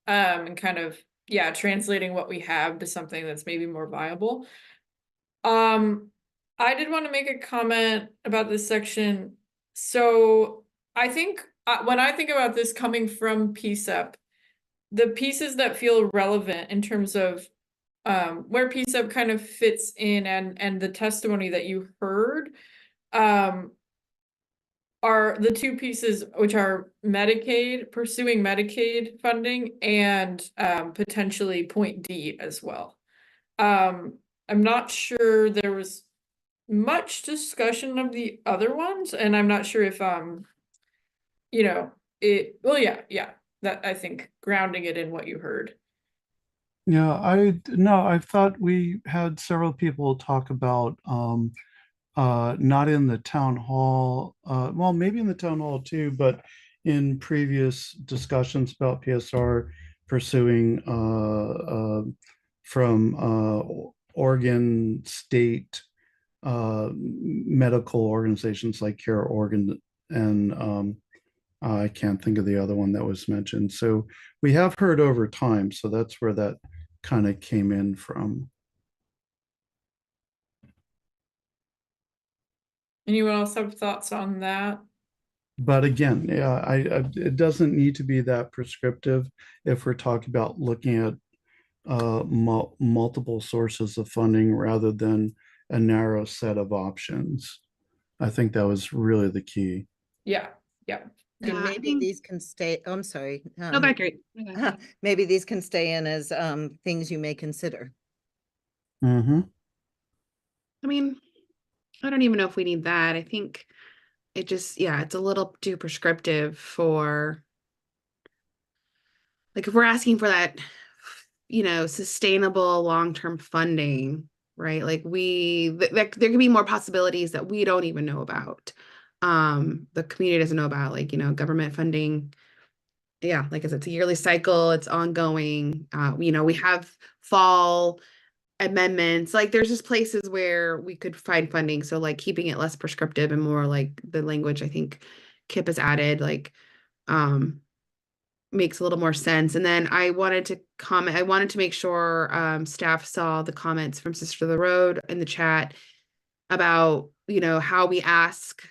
And kind of, translating what we have to something that's maybe more viable. I did want to make a comment about this section. So I think when I think about this coming from PCCEP, the pieces that feel relevant in terms of where PCCEP kind of fits in, and the testimony that you heard, are the two pieces, which are Medicaid, pursuing Medicaid funding, and potentially point D as well. I'm not sure there was much discussion of the other ones, and I'm not sure if that, I think, grounding it in what you heard. yeah, I thought we had several people talk about not in the town hall, well, maybe in the town hall too, but in previous discussions about PSR pursuing from Oregon state medical organizations like Care Oregon, and I can't think of the other one that was mentioned. So we have heard over time, so that's where that kind of came in from. Anyone else have thoughts on that? But again, yeah, it doesn't need to be that prescriptive if we're talking about looking at multiple sources of funding rather than a narrow set of options. I think that was really the key. Yeah. And maybe these can stay, I'm sorry. No, that's great. Maybe these can stay in as things you may consider. Mm-hmm. I mean, I don't even know if we need that. I think it just, it's a little too prescriptive for, like, if we're asking for that, sustainable long-term funding, right? Like there could be more possibilities that we don't even know about. The community doesn't know about, like, government funding. Yeah, like I said, it's a yearly cycle, it's ongoing. We have fall amendments. Like there's just places where we could find funding. So like keeping it less prescriptive and more like the language I think Kip has added, like makes a little more sense. And then I wanted to make sure staff saw the comments from Sister of the Road in the chat about, how we ask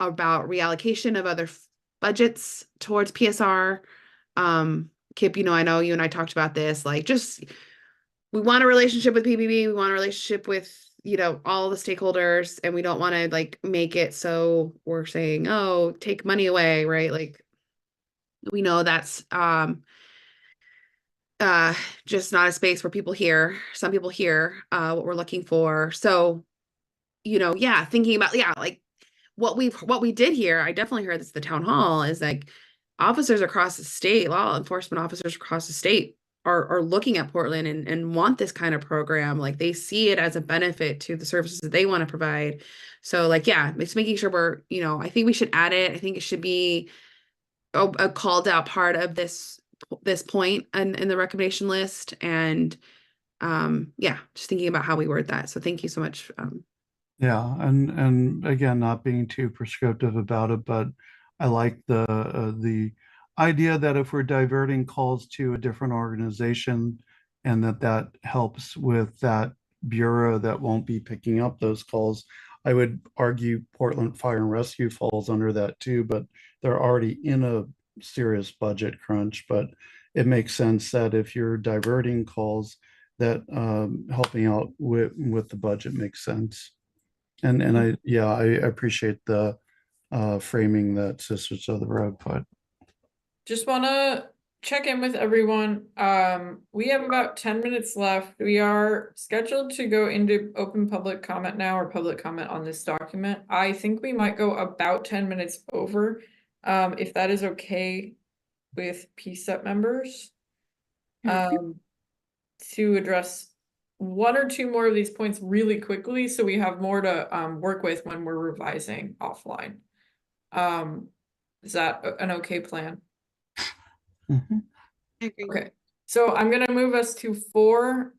about reallocation of other budgets towards PSR. Kip, I know you and I talked about this, like we want a relationship with PBB, we want a relationship with, all the stakeholders, and we don't want to like make it so we're saying, oh, take money away, right? Like we know that's just not a space where some people hear what we're looking for. So, yeah, thinking about, like what we did here, I definitely heard this at the town hall, is like officers across the state, law enforcement officers across the state are looking at Portland and want this kind of program. Like they see it as a benefit to the services that they want to provide. So like, yeah, it's making sure we're, I think we should add it. I think it should be a called out part of this point in the recommendation list. And yeah, just thinking about how we word that. So thank you so much. Yeah, and again, not being too prescriptive about it, but I like the idea that if we're diverting calls to a different organization and that helps with that bureau that won't be picking up those calls, I would argue Portland Fire and Rescue falls under that too, but they're already in a serious budget crunch. But it makes sense that if you're diverting calls, that helping out with the budget makes sense. And I appreciate the framing that Sisters of the Road put. Just want to check in with everyone. We have about 10 minutes left. We are scheduled to go into open public comment now, or public comment on this document. I think we might go about 10 minutes over, if that is okay with PCEP members. To address one or two more of these points really quickly, so we have more to work with when we're revising offline. Is that an okay plan? Okay, so I'm gonna move us to 4.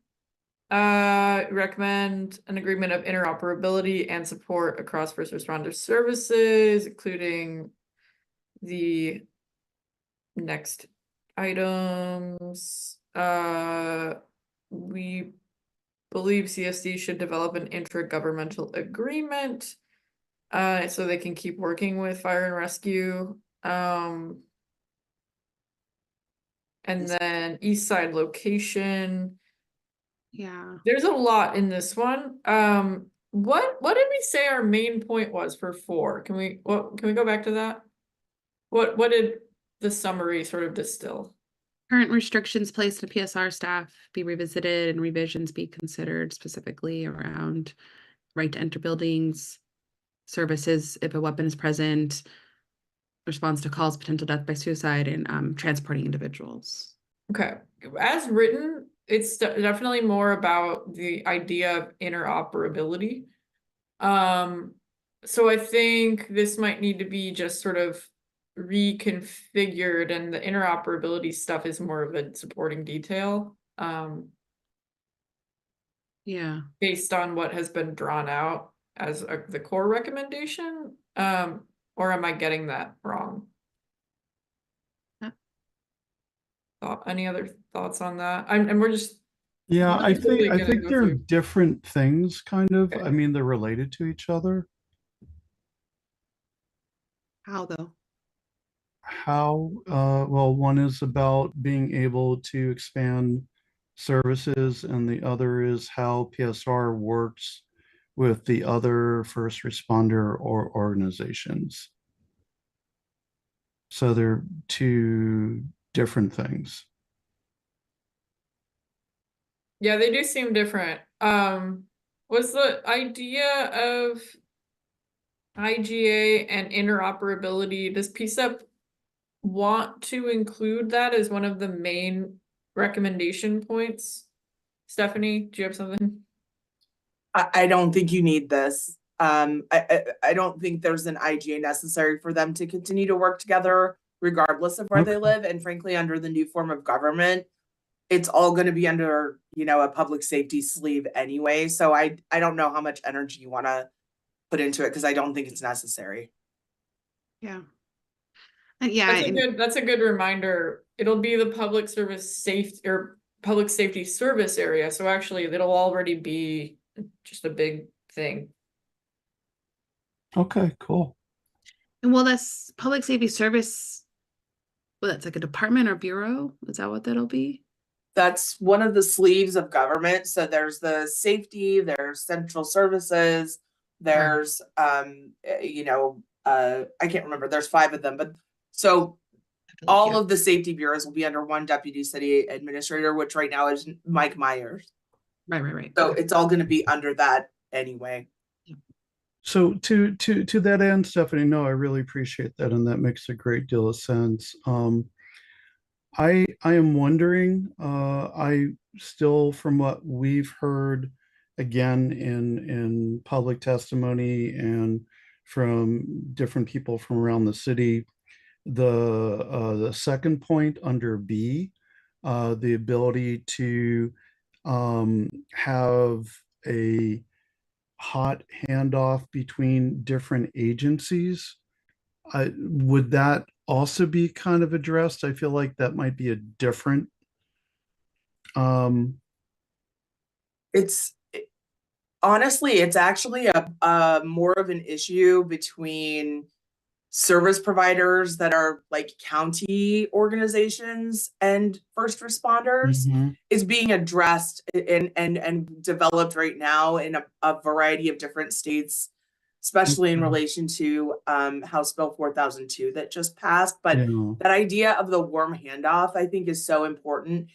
Recommend an agreement of interoperability and support across first responder services, including the next items. We believe CSD should develop an intragovernmental agreement so they can keep working with fire and rescue. And then east side location. Yeah. There's a lot in this one. What did we say our main point was for 4? Can we go back to that? What did the summary sort of distill? Current restrictions placed on PSR staff be revisited and revisions be considered specifically around right to enter buildings, services if a weapon is present, response to calls, potential death by suicide, and transporting individuals. Okay, as written, it's definitely more about the idea of interoperability. So I think this might need to be just sort of reconfigured, and the interoperability stuff is more of a supporting detail. Yeah. Based on what has been drawn out as the core recommendation, or am I getting that wrong? Any other thoughts on that? And we're just Yeah, I quickly think gonna go they're through. different things, kind of. Okay. I mean, they're related to each other. How though? How, well, one is about being able to expand services, and the other is how PSR works with the other first responder or organizations. So they're 2 different things. Yeah, they do seem different. Was the idea of IGA and interoperability, does PCEP want to include that as one of the main recommendation points? Stephanie, do you have something? I don't think you need this. I don't think there's an IGA necessary for them to continue to work together regardless of where they live. And frankly, under the new form of government, it's all going to be under, a public safety sleeve anyway. So I don't know how much energy you want to put into it, because I don't think it's necessary. Yeah. Yeah. That's a good reminder. It'll be the public safety service area. So actually it'll already be just a big thing. Okay, cool. And will this public safety service, well, that's like a department or bureau? Is that what that'll be? That's one of the sleeves of government. So there's the safety, there's central services, there's, I can't remember, there's 5 of them, but so all you. of the safety bureaus will be under one deputy city administrator, which right now is Mike Myers. Right. So Okay. it's all going to be under that anyway. So to that end, Stephanie, no, I really appreciate that, and that makes a great deal of sense. I am wondering, I still, from what we've heard, again in public testimony and from different people from around the city, the second point under B, the ability to have a hot handoff between different agencies. Would that also be kind of addressed? I feel like that might be a different. Honestly, it's actually a more of an issue between service providers that are like county organizations and first responders is being addressed and developed right now in a variety of different states, especially in relation to House Bill 4002 that just passed. But that idea of the warm handoff, I think, is so important.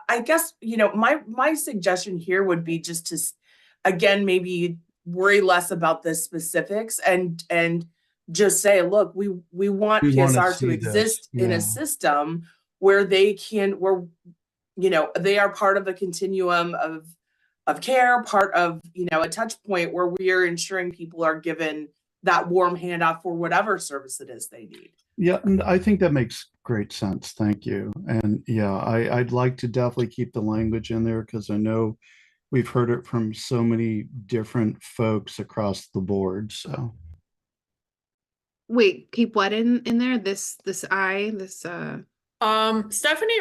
I guess, you know, my suggestion here would be just to, again, maybe worry less about the specifics and just say, look, we want PSR to exist in a system where they can, where, you know, they are part of a continuum of care, part of, you know, a touch point where we are ensuring people are given that warm handoff for whatever service it is they need. Yeah, and I think that makes great sense. Thank you. And yeah, I'd like to definitely keep the language in there because I know we've heard it from so many different folks across the board. So Wait, keep what in there? This Stephanie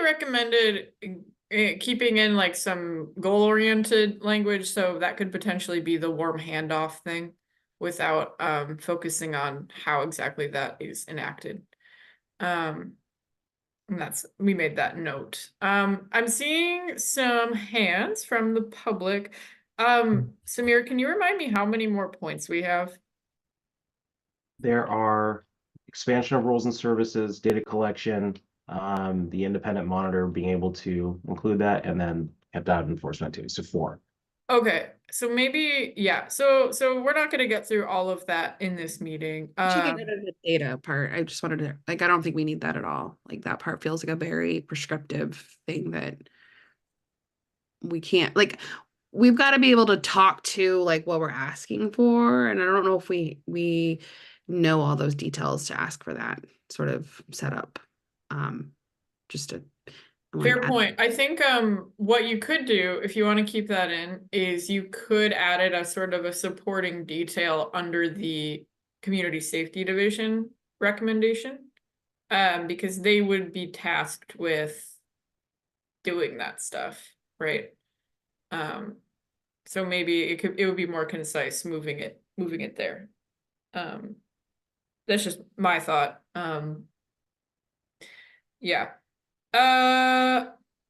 recommended keeping in like some goal-oriented language, so that could potentially be the warm handoff thing without focusing on how exactly that is enacted. And we made that note. I'm seeing some hands from the public. Samir, can you remind me how many more points we have? There are expansion of roles and services, data collection, the independent monitor being able to include that, and then kept-out enforcement too. So 4. Okay, so maybe, yeah. So we're not going to get through all of that in this meeting. We should get rid of the data part. I just wanted to, like, I don't think we need that at all. Like, that part feels like a very prescriptive thing that we can't, like, we've got to be able to talk to like what we're asking for, and I don't know if we know all those details to ask for that sort of setup. Just a Fair point. I think what you could do if you want to keep that in is you could add it as sort of a supporting detail under the community safety division recommendation, because they would be tasked with doing that stuff, right? So maybe it would be more concise moving it there. That's just my thought. Yeah.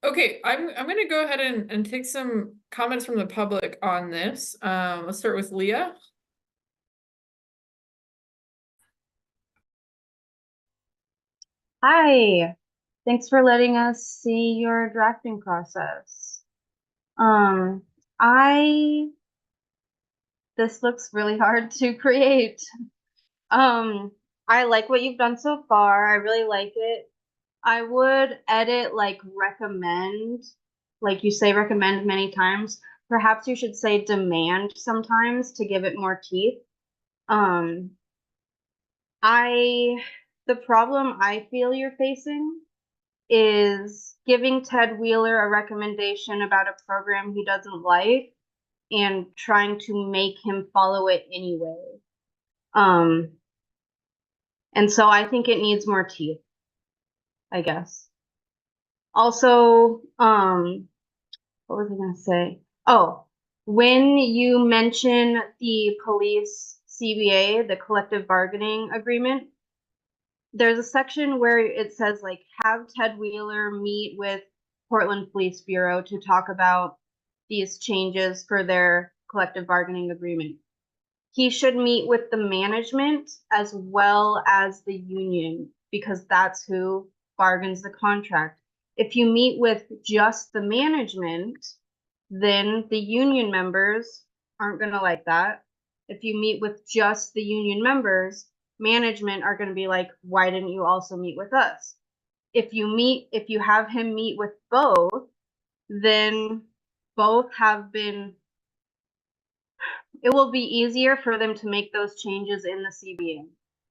Okay, I'm gonna go ahead and take some comments from the public on this. Let's start with Leah. Hi, thanks for letting us see your drafting process. This looks really hard to create. I like what you've done so far. I really like it. I would edit like recommend, like you say recommend many times. Perhaps you should say demand sometimes to give it more teeth. The problem I feel you're facing is giving Ted Wheeler a recommendation about a program he doesn't like and trying to make him follow it anyway. And so I think it needs more teeth, I guess. Also, what was I gonna say? Oh, when you mention the police CBA, the collective bargaining agreement, there's a section where it says like have Ted Wheeler meet with Portland Police Bureau to talk about these changes for their collective bargaining agreement. He should meet with the management as well as the union because that's who bargains the contract. If you meet with just the management, then the union members aren't going to like that. If you meet with just the union members, management are going to be like, why didn't you also meet with us? If you have him meet with both, then both have been, it will be easier for them to make those changes in the CBA,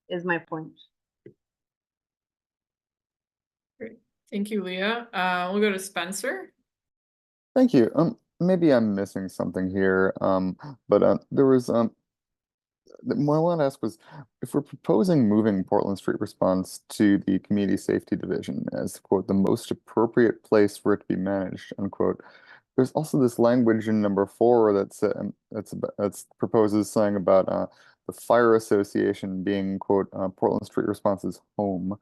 is my point. Great. Thank you, Leah. We'll go to Spencer. Thank you. Maybe I'm missing something here. But there was what I wanted to ask was, if we're proposing moving Portland Street Response to the Community Safety Division as, quote, the most appropriate place for it to be managed, unquote, there's also this language in number 4 that's proposes saying about the Fire Association being, quote, Portland Street Response's home.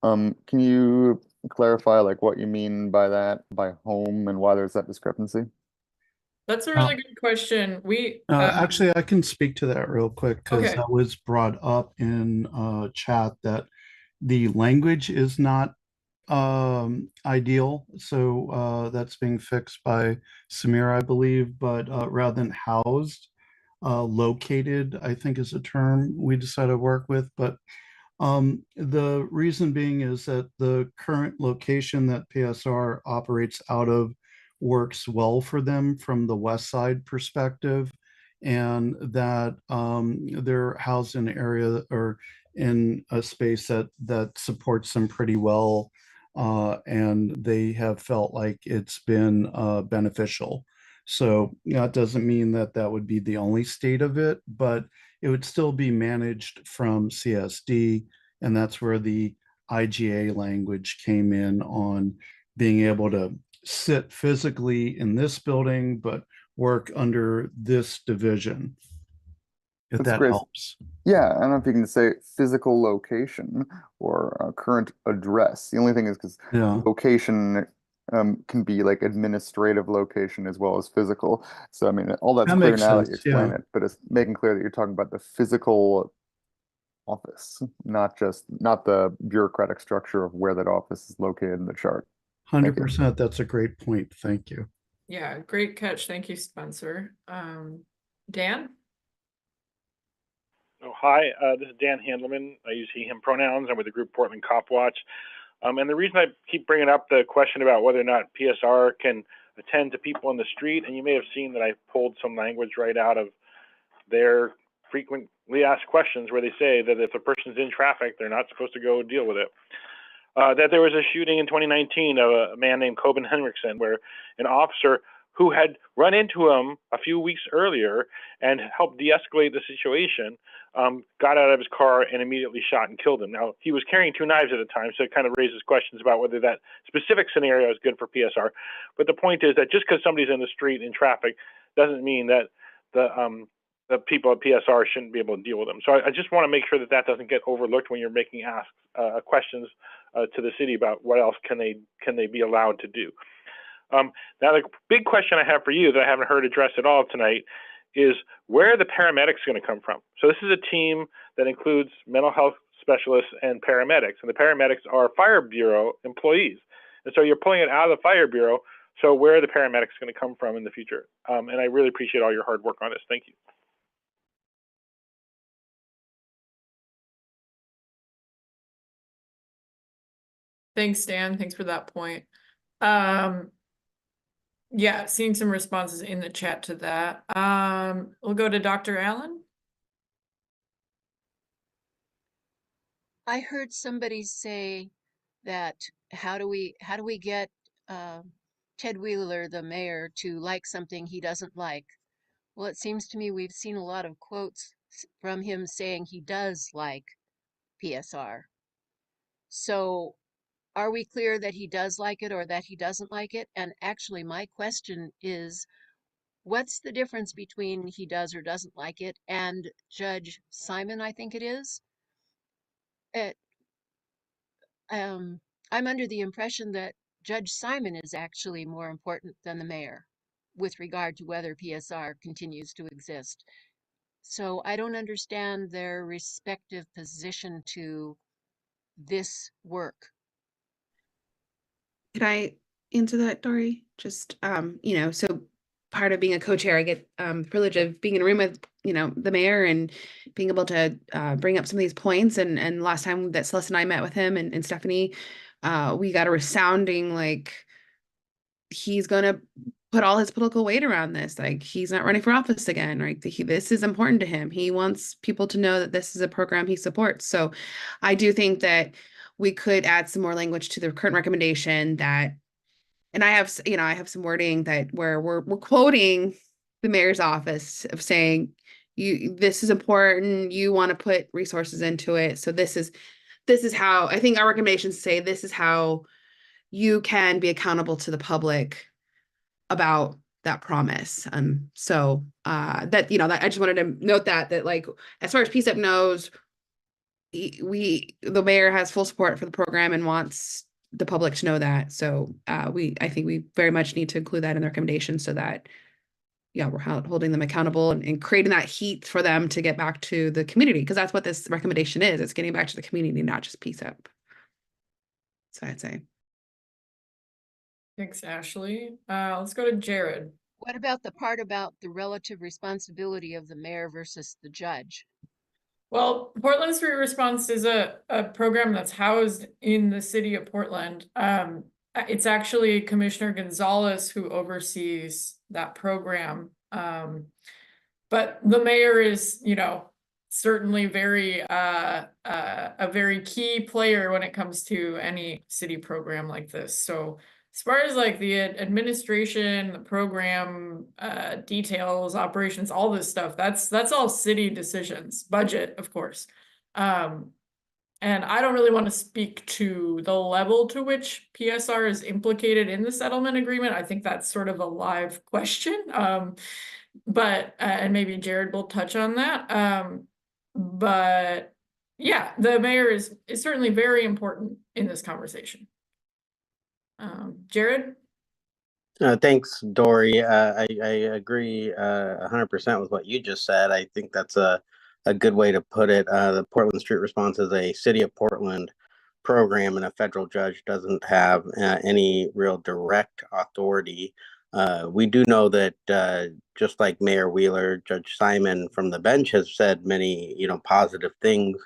Can you clarify like what you mean by that, by home, and why there's that discrepancy? That's a really good question. Actually, I can speak to that real quick because Okay. that was brought up in chat that the language is not ideal. So that's being fixed by Samir, I believe, but rather than housed, located, I think is a term we decided to work with. But the reason being is that the current location that PSR operates out of works well for them from the west side perspective, and that they're housed in an area or in a space that supports them pretty well, and they have felt like it's been beneficial. So that doesn't mean that that would be the only state of it, but it would still be managed from CSD, and that's where the IGA language came in on being able to sit physically in this building, but work under this division, if That's that great. helps. Yeah, I don't know if you can say physical location or current address. The only thing is because Yeah. location can be like administrative location as well as physical. So I mean, all that's That clear makes now that you sense, explain yeah. it, but it's making clear that you're talking about the physical office, not the bureaucratic structure of where that office is located in the chart. Thank you. 100%. That's a great point. Thank you. Yeah, great catch. Thank you, Spencer. Dan? Oh, hi, this is Dan Handelman. I use he, him pronouns. I'm with the group Portland Cop Watch. And the reason I keep bringing up the question about whether or not PSR can attend to people on the street, and you may have seen that I pulled some language right out of their frequently asked questions where they say that if a person's in traffic, they're not supposed to go deal with it. That there was a shooting in 2019 of a man named Coben Henriksen, where an officer who had run into him a few weeks earlier and helped de-escalate the situation, got out of his car and immediately shot and killed him. Now, he was carrying 2 knives at a time, so it kind of raises questions about whether that specific scenario is good for PSR. But the point is that just because somebody's in the street in traffic doesn't mean that the people at PSR shouldn't be able to deal with them. So I just want to make sure that that doesn't get overlooked when you're making questions to the city about what else can they be allowed to do. Now, the big question I have for you that I haven't heard addressed at all tonight is, where are the paramedics going to come from? So this is a team that includes mental health specialists and paramedics, and the paramedics are Fire Bureau employees. And so you're pulling it out of the Fire Bureau. So where are the paramedics going to come from in the future? And I really appreciate all your hard work on this. Thank you. Thanks, Dan. Thanks for that point. Yeah, seeing some responses in the chat to that. We'll go to Dr. Allen. I heard somebody say that how do we get Ted Wheeler, the mayor, to like something he doesn't like? Well, it seems to me we've seen a lot of quotes from him saying he does like PSR. So are we clear that he does like it or that he doesn't like it? And actually, my question is, what's the difference between he does or doesn't like it and Judge Simon, I think it is? I'm under the impression that Judge Simon is actually more important than the mayor with regard to whether PSR continues to exist. So I don't understand their respective position to this work. Could I answer that, Dory? Just, so part of being a co-chair, I get privilege of being in a room with, the mayor and being able to bring up some of these points. And last time that Celeste and I met with him and Stephanie, we got a resounding, like, he's gonna put all his political weight around this. Like, he's not running for office again, right? This is important to him. He wants people to know that this is a program he supports. So I do think that we could add some more language to the current recommendation that, and I have some wording that where we're quoting the mayor's office of saying, this is important, you want to put resources into it. So this is how I think our recommendations say this is how you can be accountable to the public about that promise. So that that I just wanted to note that like, as far as PCEP knows, the mayor has full support for the program and wants the public to know that. So I think we very much need to include that in the recommendation so that we're holding them accountable and creating that heat for them to get back to the community, because that's what this recommendation is. It's getting back to the community, not just PCEP. So I'd say. Thanks, Ashley. Let's go to Jared. What about the part about the relative responsibility of the mayor versus the judge? Well, Portland Street Response is a program that's housed in the city of Portland. It's actually Commissioner Gonzalez who oversees that program. But the mayor is, certainly very a very key player when it comes to any city program like this. So as far as like the administration, the program details, operations, all this stuff, that's all city decisions, budget, of course. And I don't really want to speak to the level to which PSR is implicated in the settlement agreement. I think that's sort of a live question. But and maybe Jared will touch on that. But yeah, the mayor is certainly very important in this conversation. Jared? Thanks, Dory. I agree 100% with what you just said. I think that's a good way to put it. The Portland Street Response is a City of Portland program, and a federal judge doesn't have any real direct authority. We do know that just like Mayor Wheeler, Judge Simon from the bench has said many, positive things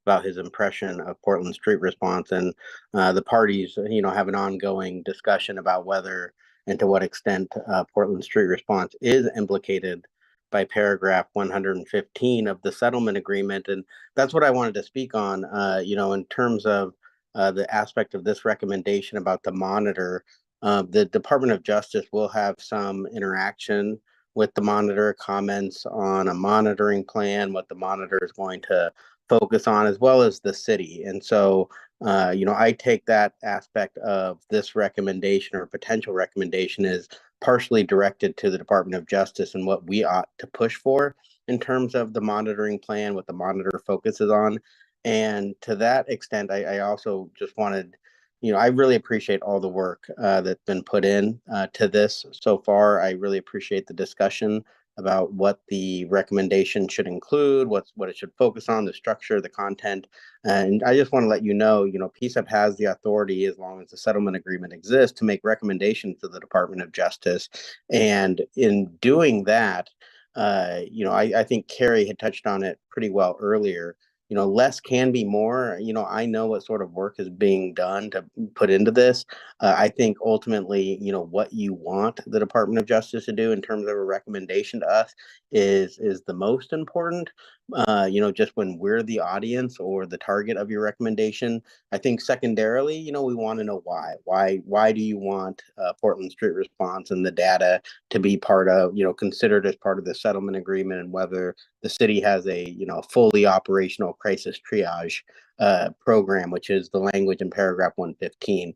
about his impression of Portland Street Response, and the parties, have an ongoing discussion about whether and to what extent Portland Street Response is implicated by paragraph 115 of the settlement agreement. And that's what I wanted to speak on, in terms of the aspect of this recommendation about the monitor. The Department of Justice will have some interaction with the monitor, comments on a monitoring plan, what the monitor is going to focus on, as well as the city. And so, I take that aspect of this recommendation or potential recommendation is partially directed to the Department of Justice and what we ought to push for in terms of the monitoring plan, what the monitor focuses on. And to that extent, I also just wanted, I really appreciate all the work that's been put in to this so far. I really appreciate the discussion about what the recommendation should include, what it should focus on, the structure, the content. And I just want to let you know, PCEP has the authority, as long as the settlement agreement exists, to make recommendations to the Department of Justice. And in doing that, I think Carrie had touched on it pretty well earlier. Less can be more. I know what sort of work is being done to put into this. I think ultimately, what you want the Department of Justice to do in terms of a recommendation to us is the most important. Just when we're the audience or the target of your recommendation. I think secondarily, we want to know why. Why do you want Portland Street Response and the data to be part of, considered as part of the settlement agreement, and whether the city has a, fully operational crisis triage program, which is the language in paragraph 115.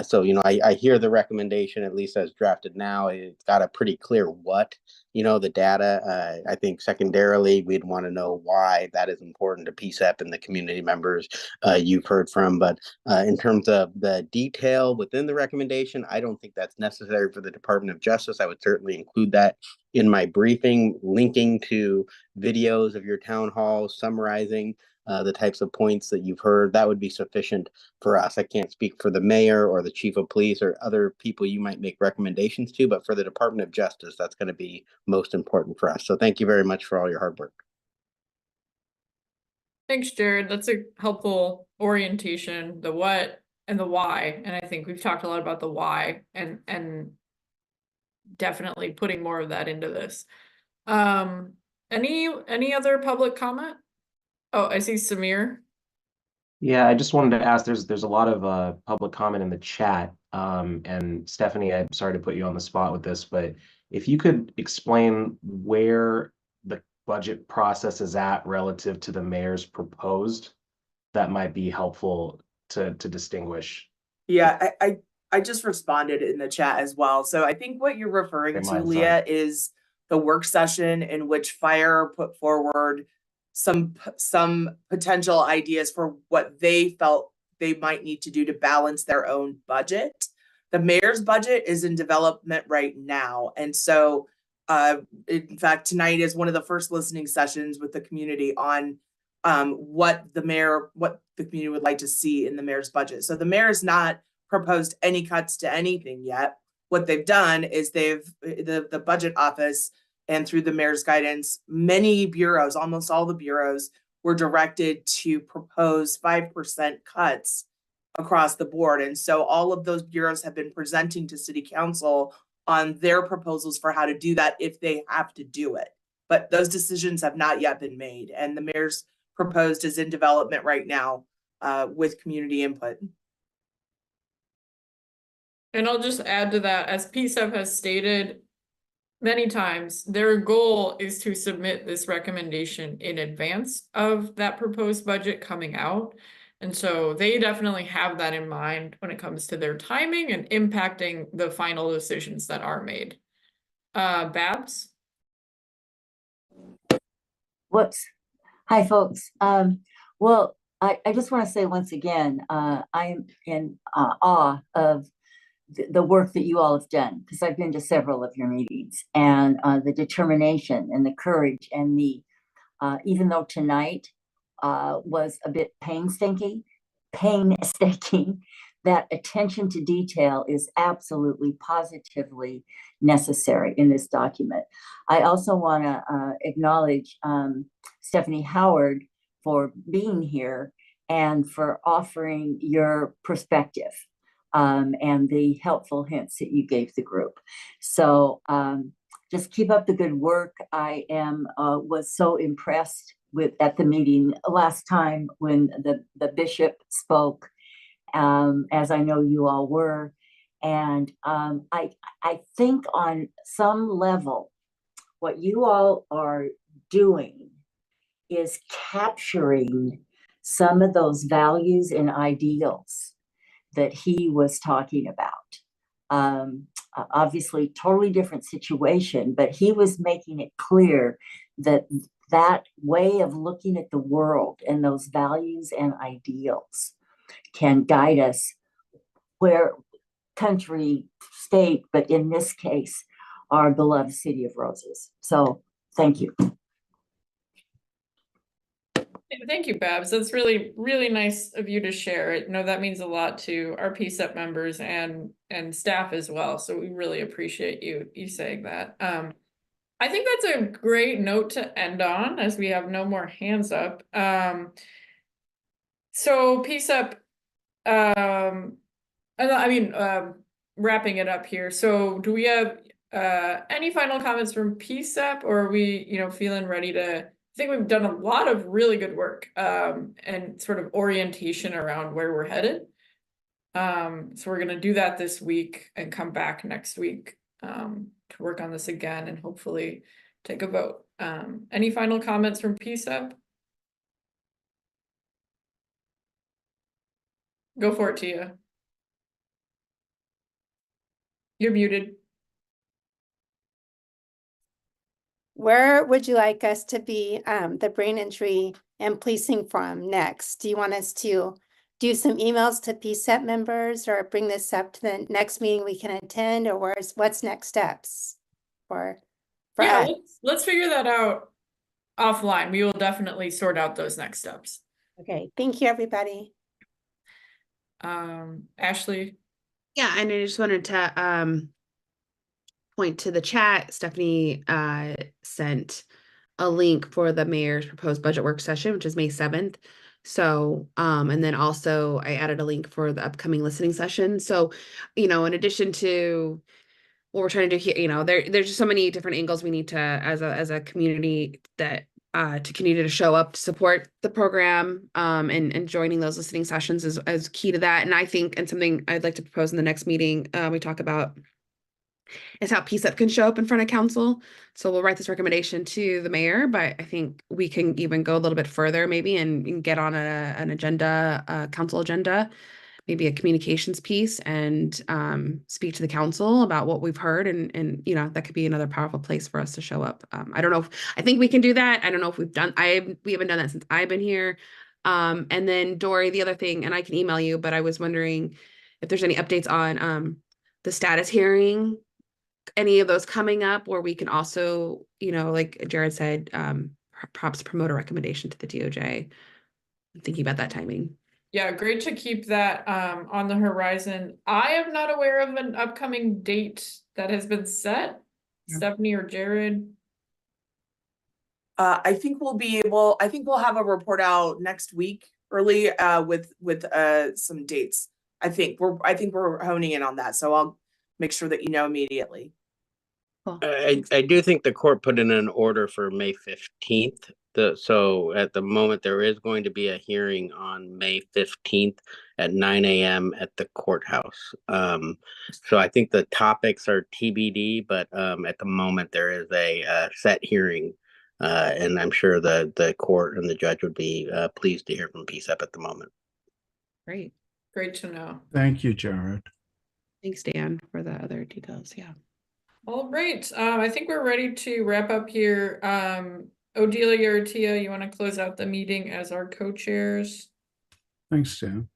So, I hear the recommendation, at least as drafted now. It's got a pretty clear what, the data. I think secondarily, we'd want to know why that is important to PCEP and the community members you've heard from. But in terms of the detail within the recommendation, I don't think that's necessary for the Department of Justice. I would certainly include that in my briefing, linking to videos of your town halls, summarizing the types of points that you've heard, that would be sufficient for us. I can't speak for the mayor or the chief of police or other people you might make recommendations to, but for the Department of Justice, that's going to be most important for us. So thank you very much for all your hard work. Thanks, Jared. That's a helpful orientation, the what and the why. And I think we've talked a lot about the why and definitely putting more of that into this. Any other public comment? Oh, I see Samir. Yeah, I just wanted to ask, there's a lot of public comment in the chat. And Stephanie, I'm sorry to put you on the spot with this, but if you could explain where the budget process is at relative to the mayor's proposed, that might be helpful to distinguish. Yeah, I just responded in the chat as well. So I think what you're referring Okay, to, mine, Leah, is the work session in which Fire put forward some potential ideas for what they felt they might need to do to balance their own budget. The mayor's budget is in development right now. And so in fact, tonight is one of the first listening sessions with the community on what the community would like to see in the mayor's budget. So the mayor has not proposed any cuts to anything yet. What they've done is the budget office, and through the mayor's guidance, many bureaus, almost all the bureaus, were directed to propose 5% cuts across the board. And so all of those bureaus have been presenting to city council on their proposals for how to do that if they have to do it. But those decisions have not yet been made. And the mayor's proposed is in development right now with community input. And I'll just add to that, as PCCEP has stated many times, their goal is to submit this recommendation in advance of that proposed budget coming out. And so they definitely have that in mind when it comes to their timing and impacting the final decisions that are made. Babs? Whoops. Hi, folks. Well, I just want to say once again, I'm in awe of the work that you all have done, because I've been to several of your meetings, and the determination and the courage and the, even though tonight was a bit painstaking, that attention to detail is absolutely positively necessary in this document. I also want to acknowledge Stephanie Howard for being here and for offering your perspective and the helpful hints that you gave the group. So just keep up the good work. I was so impressed at the meeting last time when the bishop spoke, as I know you all were. And I think on some level, what you all are doing is capturing some of those values and ideals that he was talking about. Obviously, totally different situation, but he was making it clear that that way of looking at the world and those values and ideals can guide us where country, state, but in this case, our beloved City of Roses. So thank you. Thank you, Babs. That's really, really nice of you to share it. No, that means a lot to our PCCEP members and staff as well. So we really appreciate you saying that. I think that's a great note to end on, as we have no more hands up. So PCCEP, wrapping it up here. So do we have any final comments from PCCEP, or are we, feeling ready to? I think we've done a lot of really good work and sort of orientation around where we're headed. So we're going to do that this week and come back next week to work on this again and hopefully take a vote. Any final comments from PCCEP? Go for it, Tia. You're muted. Where would you like us to be the brain injury and policing from next? Do you want us to do some emails to PCCEP members or bring this up to the next meeting we can attend, or what's next steps for us? Let's figure that out offline. We will definitely sort out those next steps. Okay, thank you, everybody. Ashley. Yeah, and I just wanted to point to the chat. Stephanie sent a link for the mayor's proposed budget work session, which is May 7th. So, and then also I added a link for the upcoming listening session. So, in addition to what we're trying to do here, there's just so many different angles we need to, as a community, that to continue to show up to support the program, and joining those listening sessions is key to that. And I think, and something I'd like to propose in the next meeting, we talk about is how PCEP can show up in front of council. So we'll write this recommendation to the mayor, but I think we can even go a little bit further maybe and get on an agenda, council agenda, maybe a communications piece, and speak to the council about what we've heard, and that could be another powerful place for us to show up. I don't know I think we can do that. I don't know if we haven't done that since I've been here. And then Dory, the other thing, and I can email you, but I was wondering if there's any updates on the status hearing, any of those coming up, where we can also, like Jared said, perhaps promote a recommendation to the DOJ. I'm thinking about that timing. Yeah, great to keep that on the horizon. I am not aware of an upcoming date that has been set. Yeah. Stephanie or Jared? I think we'll have a report out next week early with some dates. I think we're honing in on that, so I'll make sure that you know immediately. I do think the court put in an order for May 15th. So at the moment, there is going to be a hearing on May 15th at 9 a.m. at the courthouse. So I think the topics are TBD, but at the moment there is a set hearing, and I'm sure the court and the judge would be pleased to hear from PCEP at the moment. Great. Great to know. Thank you, Jared. Thanks, Dan, for the other details. Yeah. All right. I think we're ready to wrap up here. Odelia or Tia, you want to close out the meeting as our co-chairs? Thanks, Dan.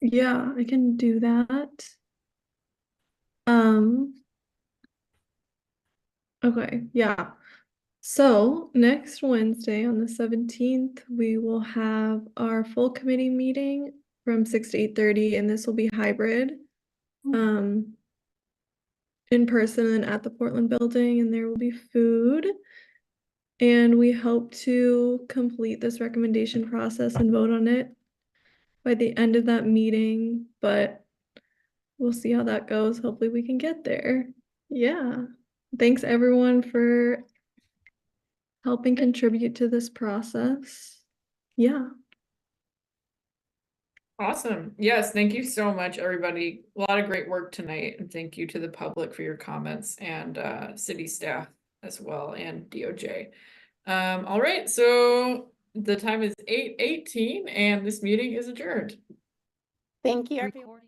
Yeah, I can do that. Okay, yeah. So next Wednesday on the 17th, we will have our full committee meeting from 6 to 8:30, and this will be hybrid. In person and at the Portland building, and there will be food. And we hope to complete this recommendation process and vote on it by the end of that meeting, but we'll see how that goes. Hopefully we can get there. Yeah. Thanks everyone for helping contribute to this process. Yeah. Awesome. Yes, thank you so much, everybody. A lot of great work tonight, and thank you to the public for your comments, and city staff as well, and DOJ. All right, so the time is 8:18 and this meeting is adjourned. Thank you, everyone.